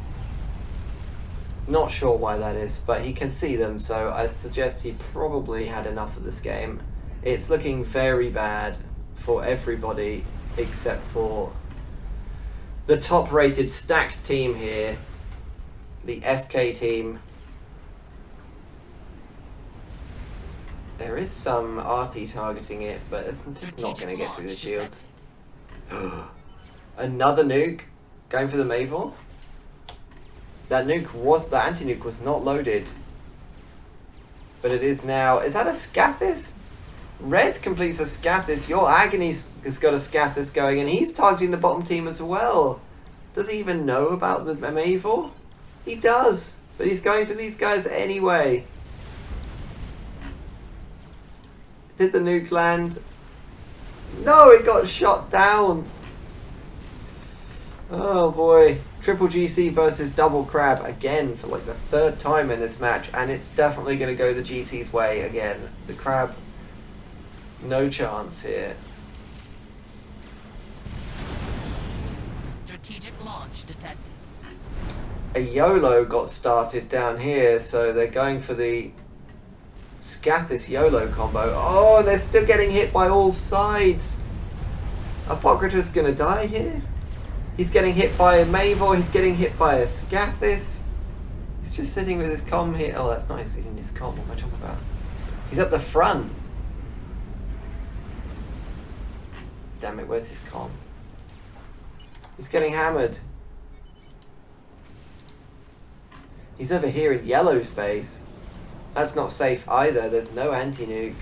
Not sure why that is, but he can see them, so I suggest he probably had enough of this game. It's looking very bad for everybody except for the top-rated stacked team here, the FK team. There is some RT targeting it, but it's just not going to get through the shields. Another nuke going for the Mavor. That anti-nuke was not loaded. But it is now. Is that a Scathis? Red completes a Scathis. Your Agony has got a Scathis going, and he's targeting the bottom team as well. Does he even know about the Mavor? He does, but he's going for these guys anyway. Did the nuke land? No, it got shot down. Oh boy. Triple GC versus double crab again for like the third time in this match, and it's definitely going to go the GC's way again. The crab, no chance here. Strategic launch detected. A YOLO got started down here, so they're going for the Scathis YOLO combo. Oh, and they're still getting hit by all sides. Apocratus gonna die here. He's getting hit by a Mavor, he's getting hit by a Scathis. He's just sitting with his comm here. Oh, that's nice, he's in his comm, what am I talking about? He's up the front. Damn it, where's his comm? He's getting hammered. He's over here in yellow space. That's not safe either, there's no anti-nuke.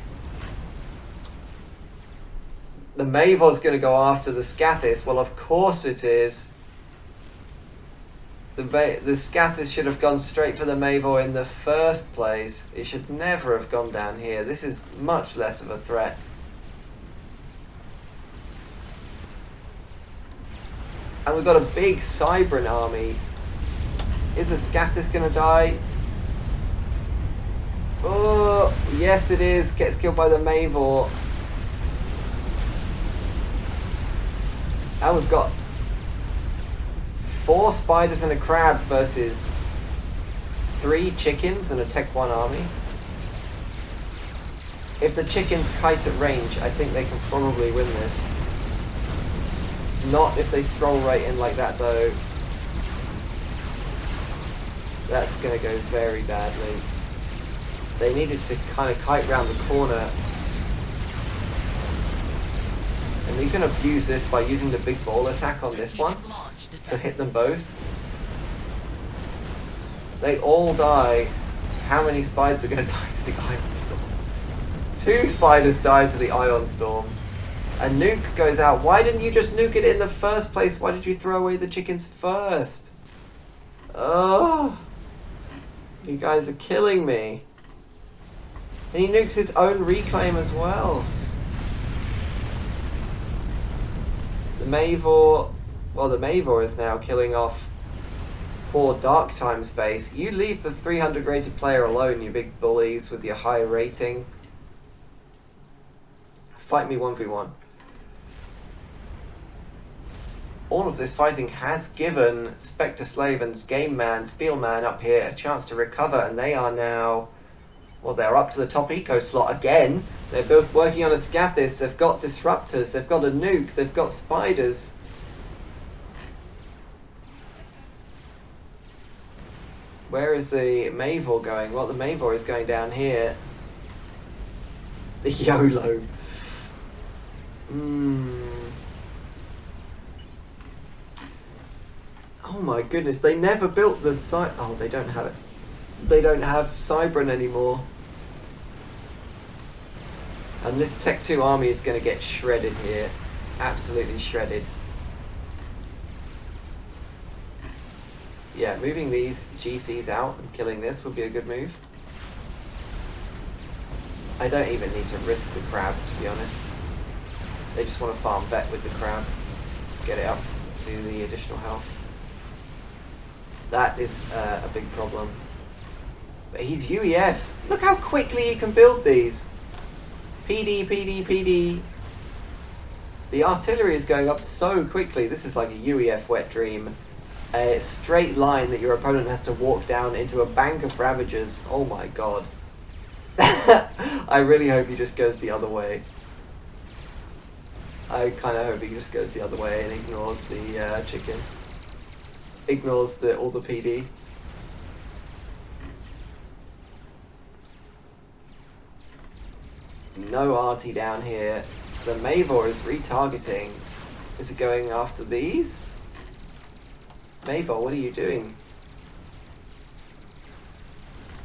The Mavor's going to go after the Scathis. Well, of course it is. The Scathis should have gone straight for the Mavor in the first place. It should never have gone down here. This is much less of a threat. And we've got a big Cybran army. Is the Scathis going to die? Oh, yes it is. Gets killed by the Mavor. And we've got 4 spiders and a crab versus 3 chickens and a Tech 1 army. If the chickens kite at range, I think they can probably win this. Not if they stroll right in like that though. That's going to go very badly. They needed to kind of kite round the corner. And we can abuse this by using the big ball attack on this one to hit them both. They all die. How many spiders are going to die to the Ion Storm? 2 spiders died to the Ion Storm. A nuke goes out. Why didn't you just nuke it in the first place? Why did you throw away the chickens first? Oh, you guys are killing me. And he nukes his own reclaim as well. The Mavor, well, the Mavor is now killing off poor Dark Time's base. You leave the 300 rated player alone, you big bullies with your high rating. Fight me 1v1. All of this fighting has given Spectre Slave and Game Man, Spielman up here a chance to recover, and they are now, well, they're up to the top eco slot again. They're both working on a Scathis, they've got disruptors, they've got a nuke, they've got spiders. Where is the Mavor going? Well, the Mavor is going down here. The YOLO. Oh my goodness, they never built the oh, they don't have it. They don't have Cybran anymore. And this Tech 2 army is going to get shredded here. Absolutely shredded. Yeah, moving these GCs out and killing this would be a good move. I don't even need to risk the crab, to be honest. They just want to farm vet with the crab. Get it up to the additional health. That is a big problem. But he's UEF. Look how quickly he can build these. PD, PD, PD. The artillery is going up so quickly. This is like a UEF wet dream. A straight line that your opponent has to walk down into a bank of Ravagers. Oh my god. I really hope he just goes the other way. I kind of hope he just goes the other way and ignores the chicken. Ignores all the PD. No arty down here. The Mavor is retargeting. Is it going after these? Mavor, what are you doing?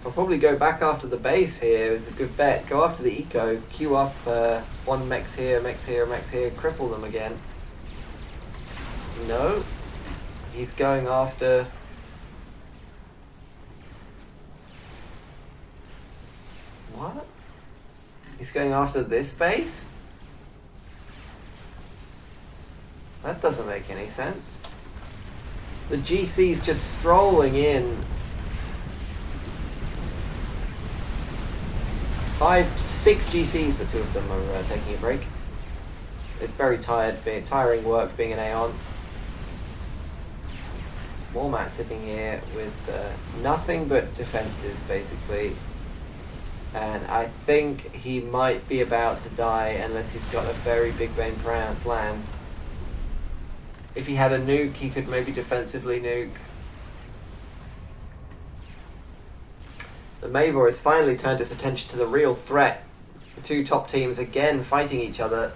I'll probably go back after the base here. It's a good bet. Go after the eco. Queue up one mechs here, mechs here, mechs here. Cripple them again. No. He's going after... What? He's going after this base? That doesn't make any sense. The GC's just strolling in. 6 GCs, but 2 of them are taking a break. It's very tiring work being an Aeon. Walmart sitting here with nothing but defenses, basically. And I think he might be about to die unless he's got a very big brain plan. If he had a nuke, he could maybe defensively nuke. The Mavor has finally turned its attention to the real threat. The 2 top teams again fighting each other.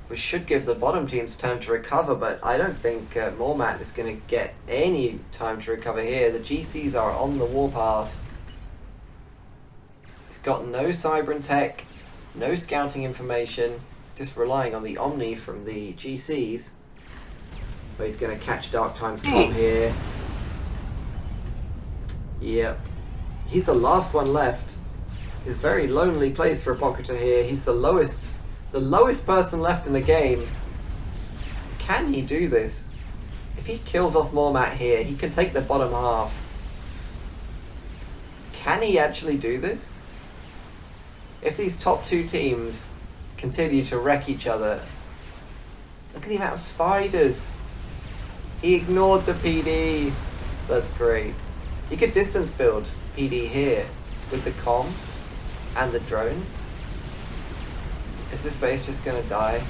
We should give the bottom teams time to recover, but I don't think Mormat is going to get any time to recover here. The GCs are on the warpath. He's got no Cybran tech, no scouting information, just relying on the Omni from the GCs. But he's going to catch Dark Time's com here. Yep. He's the last one left. It's a very lonely place for Apocrypha here. He's the lowest person left in the game. Can he do this? If he kills off Mormat here, he can take the bottom half. Can he actually do this? If these top two teams continue to wreck each other, look at the amount of spiders. He ignored the PD. That's great. He could distance build PD here with the comm and the drones. Is this base just going to die?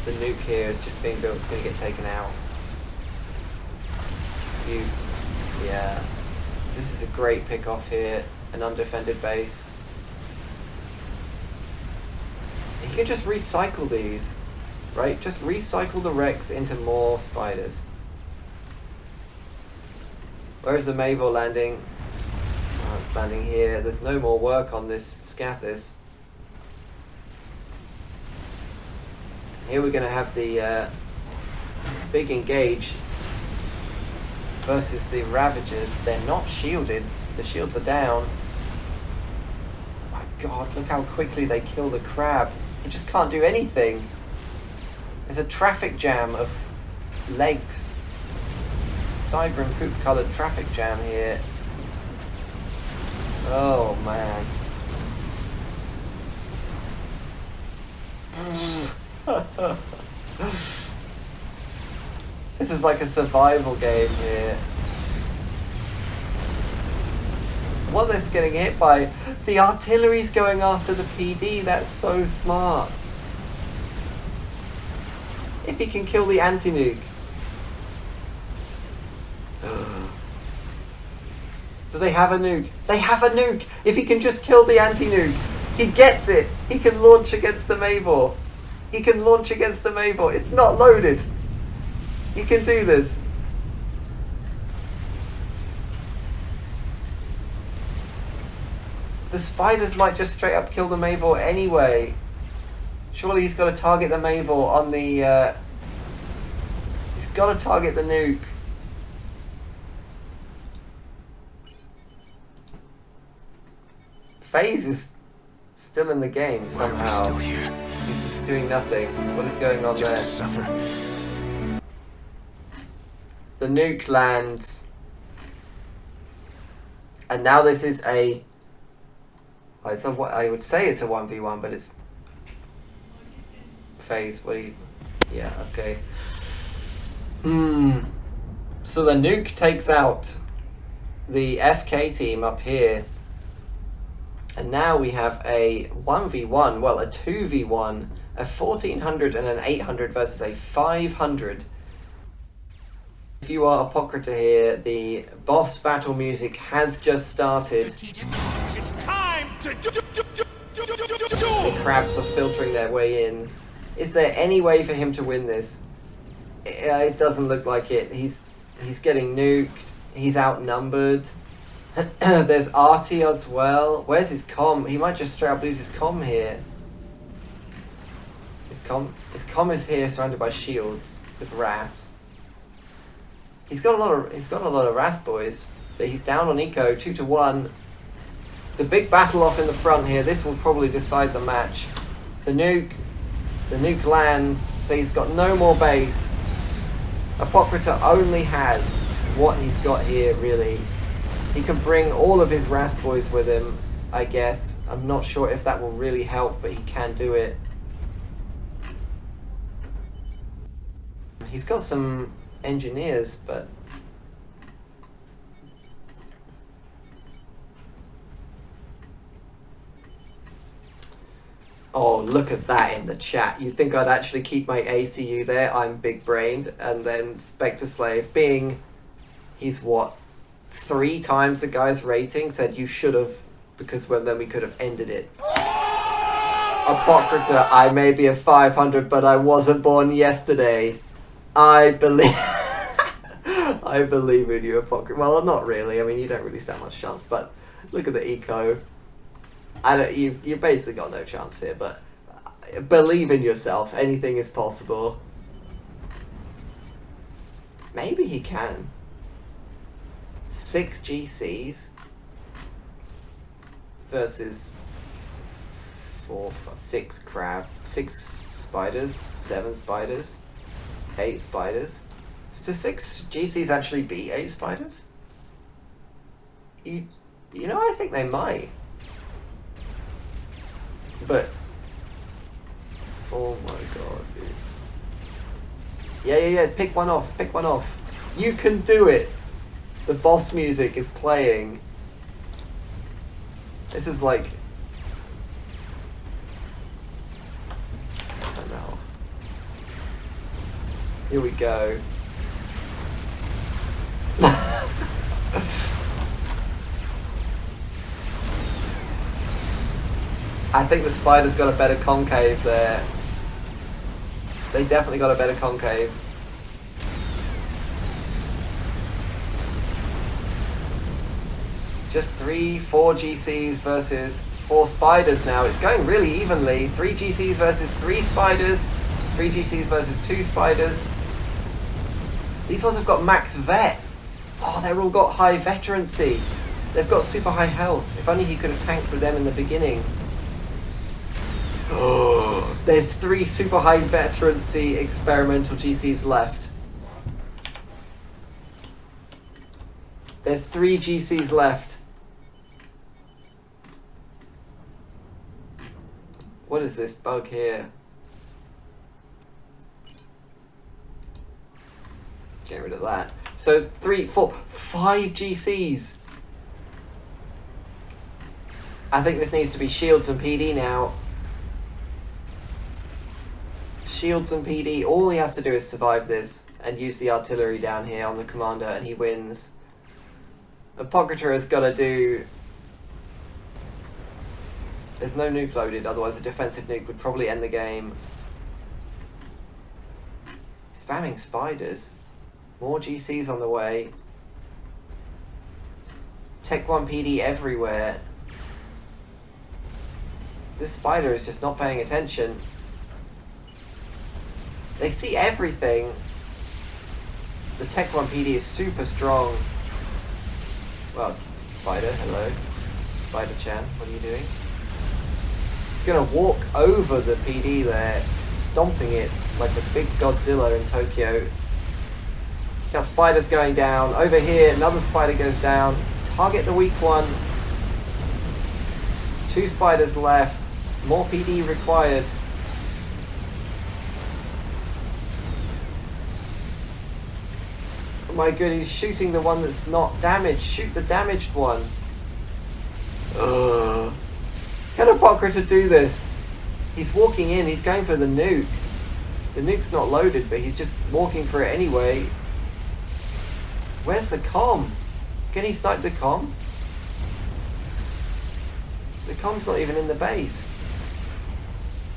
The nuke here is just being built. It's going to get taken out. Yeah. This is a great pick off here. An undefended base. You can just recycle these, right? Just recycle the wrecks into more spiders. Where's the Mavor landing? Oh, it's landing here. There's no more work on this Scathis. Here we're going to have the big engage versus the Ravagers. They're not shielded. The shields are down. Oh my god, look how quickly they kill the crab. He just can't do anything. There's a traffic jam of legs. Cyber and poop coloured traffic jam here. Oh man. This is like a survival game here. What is getting hit by? The artillery's going after the PD. That's so smart. If he can kill the anti-nuke. Do they have a nuke? They have a nuke! If he can just kill the anti-nuke, he gets it! He can launch against the Mavor. He can launch against the Mavor. It's not loaded. He can do this. The spiders might just straight up kill the Mavor anyway. Surely he's got to target the Mavor on the... he's got to target the nuke. FaZe is still in the game somehow. Still here. He's doing nothing. What is going on Just there? to suffer. The nuke lands. And now this is a... It's a, I would say it's a 1v1, but it's... FaZe, what do you... Yeah, okay. So the nuke takes out the FK team up here. And now we have a 1v1, well, a 2v1, a 1400 and an 800 versus a 500. If you are Apocrypha here, the boss battle music has just started. Strategic. It's time to The crabs are filtering their way in. Is there any way for him to win this? It doesn't look like it. He's getting nuked. He's outnumbered. There's Artie as well. Where's his comm? He might just straight up lose his comm here. His comm is here, surrounded by shields with Ras. He's got a lot of Ras boys, but he's down on eco 2-1. The big battle off in the front here. This will probably decide the match. The nuke lands, so he's got no more base. Apocrypha only has what he's got here, really. He can bring all of his Rast boys with him, I guess. I'm not sure if that will really help, but he can do it. He's got some engineers, but... Oh, look at that in the chat. You think I'd actually keep my ACU there? I'm big-brained. And then Spectre Slave, being... He's what? 3 times the guy's rating, said you should have, because then we could have ended it. Apocrypha, I may be a 500, but I wasn't born yesterday. I believe... I believe in you, Apocrypha. Well, not really. I mean, you don't really stand much chance, but look at the eco. You basically got no chance here, but believe in yourself. Anything is possible. Maybe he can. 6 GCs versus 6 spiders, 7 spiders, 8 spiders. So 6 GCs actually beat 8 spiders? You You know, I think they might. But... oh my god, dude. Yeah, pick one off, pick one off. You can do it! The boss music is playing. This is like... turn that off. Here we go. I think the spider's got a better concave there. They definitely got a better concave. Just 3, 4 GCs versus 4 spiders now. It's going really evenly. 3 GCs versus 3 spiders. 3 GCs versus 2 spiders. These ones have got max vet. Oh, they're all got high veterancy. They've got super high health. If only he could have tanked for them in the beginning. Oh, there's 3 super high veterancy experimental GCs left. There's 3 GCs left. What is this bug here? Get rid of that. So 3, 4, 5 GCs. I think this needs to be shields and PD now. Shields and PD. All he has to do is survive this and use the artillery down here on the commander, and he wins. Apocrypha has got to do... there's no nuke loaded, otherwise a defensive nuke would probably end the game. Spamming spiders. More GCs on the way. Tech 1 PD everywhere. This spider is just not paying attention. They see everything. The Tech 1 PD is super strong. Well, Spider, hello. Spider-chan, what are you doing? He's gonna walk over the PD there, stomping it like a big Godzilla in Tokyo. Got spiders going down. Over here, another spider goes down. Target the weak one. 2 spiders left. More PD required. Oh my god, he's shooting the one that's not damaged. Shoot the damaged one. Ugh. Can Apocrypha do this? He's walking in, he's going for the nuke. The nuke's not loaded, but he's just walking for it anyway. Where's the comm? Can he snipe the comm? The comm's not even in the base.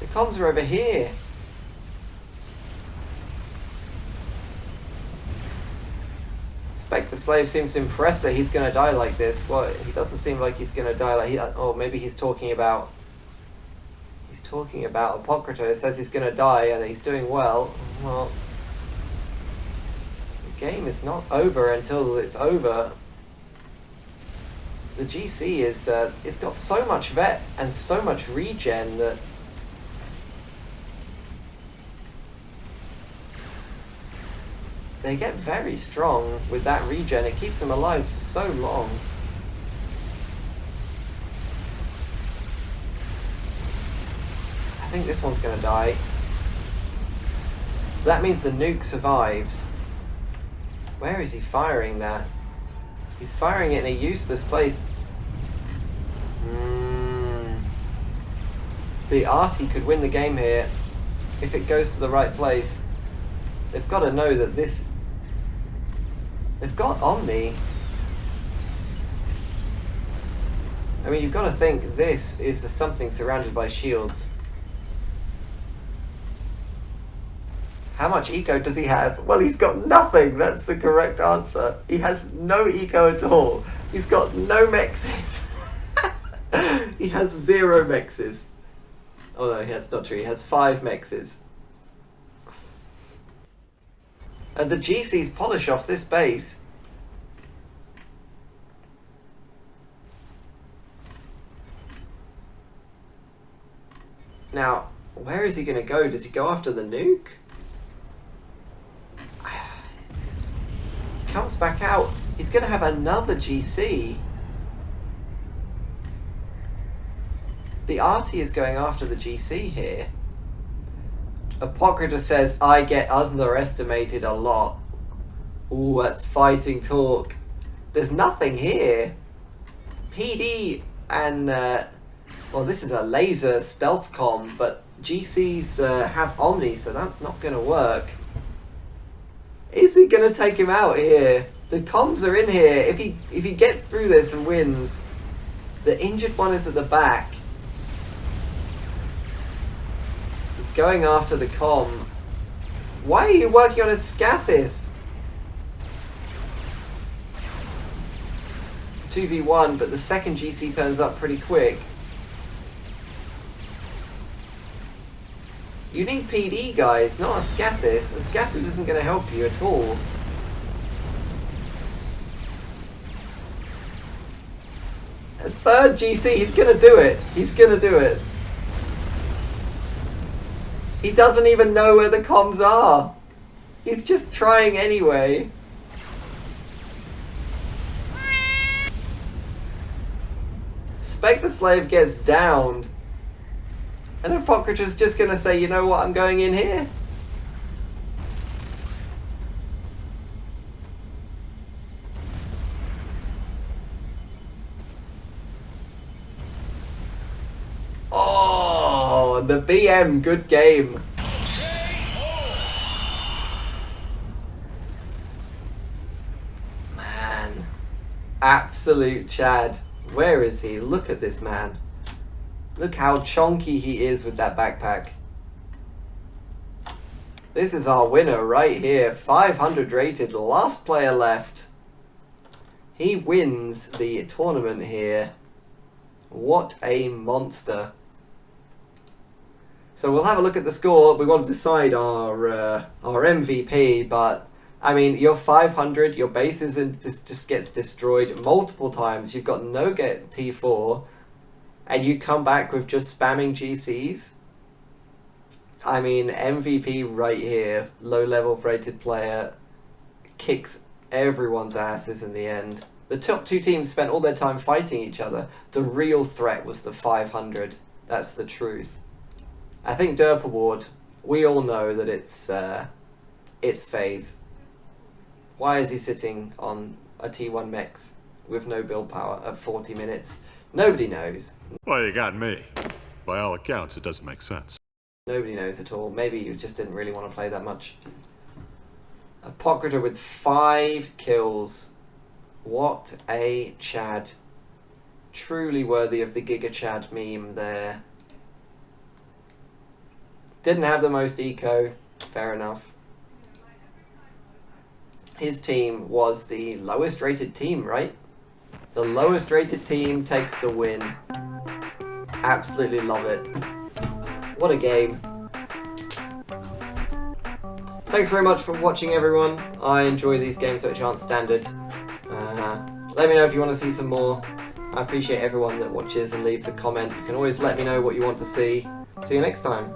The comms are over here. Spectre Slave seems impressed that he's going to die like this. Well, he doesn't seem like he's going to die like he... oh, maybe he's talking about... he's talking about Apocrypha. It says he's going to die and that he's doing well. Well... the game is not over until it's over. The GC is... it's got so much vet and so much regen that... they get very strong with that regen. It keeps them alive for so long. I think this one's going to die. So that means the nuke survives. Where is he firing that? He's firing it in a useless place. The Arty could win the game here if it goes to the right place. They've got to know that this... they've got Omni. I mean, you've got to think this is something surrounded by shields. How much eco does he have? Well, he's got nothing. That's the correct answer. He has no eco at all. He's got no mexes. He has 0 mexes. Oh no, that's not true. He has 5 mexes. And the GCs polish off this base. Now, where is he going to go? Does he go after the nuke? He comes back out. He's going to have another GC. The arty is going after the GC here. Apocrypha says, I get underestimated a lot. Ooh, that's fighting talk. There's nothing here. PD and, well, this is a laser stealth comm, but GCs have Omni, so that's not going to work. Is he going to take him out here? The comms are in here. If he gets through this and wins, the injured one is at the back. It's going after the comm. Why are you working on a Scathis? 2v1, but the second GC turns up pretty quick. You need PD, guys, not a Scathis. A Scathis isn't going to help you at all. A third GC, he's going to do it. He's going to do it. He doesn't even know where the comms are. He's just trying anyway. Spectre Slave gets downed. And Apocrypha's just going to say, you know what, I'm going in here. Oh, the BM, good game. Man, absolute Chad. Where is he? Look at this man. Look how chonky he is with that backpack. This is our winner right here. 500 rated, last player left. He wins the tournament here. What a monster. So we'll have a look at the score. We want to decide our MVP, but I mean, you're 500, your base just gets destroyed multiple times. You've got no get T4, and you come back with just spamming GCs. I mean, MVP right here, low level rated player, kicks everyone's asses in the end. The top two teams spent all their time fighting each other. The real threat was the 500. That's the truth. I think Derp Award, we all know that it's phase. Why is he sitting on a T1 mech with no build power at 40 minutes? Nobody knows. Well, you got me. By all accounts, it doesn't make sense. Nobody knows at all. Maybe you just didn't really want to play that much. Apocrypha with 5 kills. What a Chad. Truly worthy of the Giga Chad meme there. Didn't have the most eco. Fair enough. His team was the lowest rated team, right? The lowest rated team takes the win. Absolutely love it. What a game. Thanks very much for watching, everyone. I enjoy these games which aren't standard. Let me know if you want to see some more. I appreciate everyone that watches and leaves a comment. You can always let me know what you want to see. See you next time.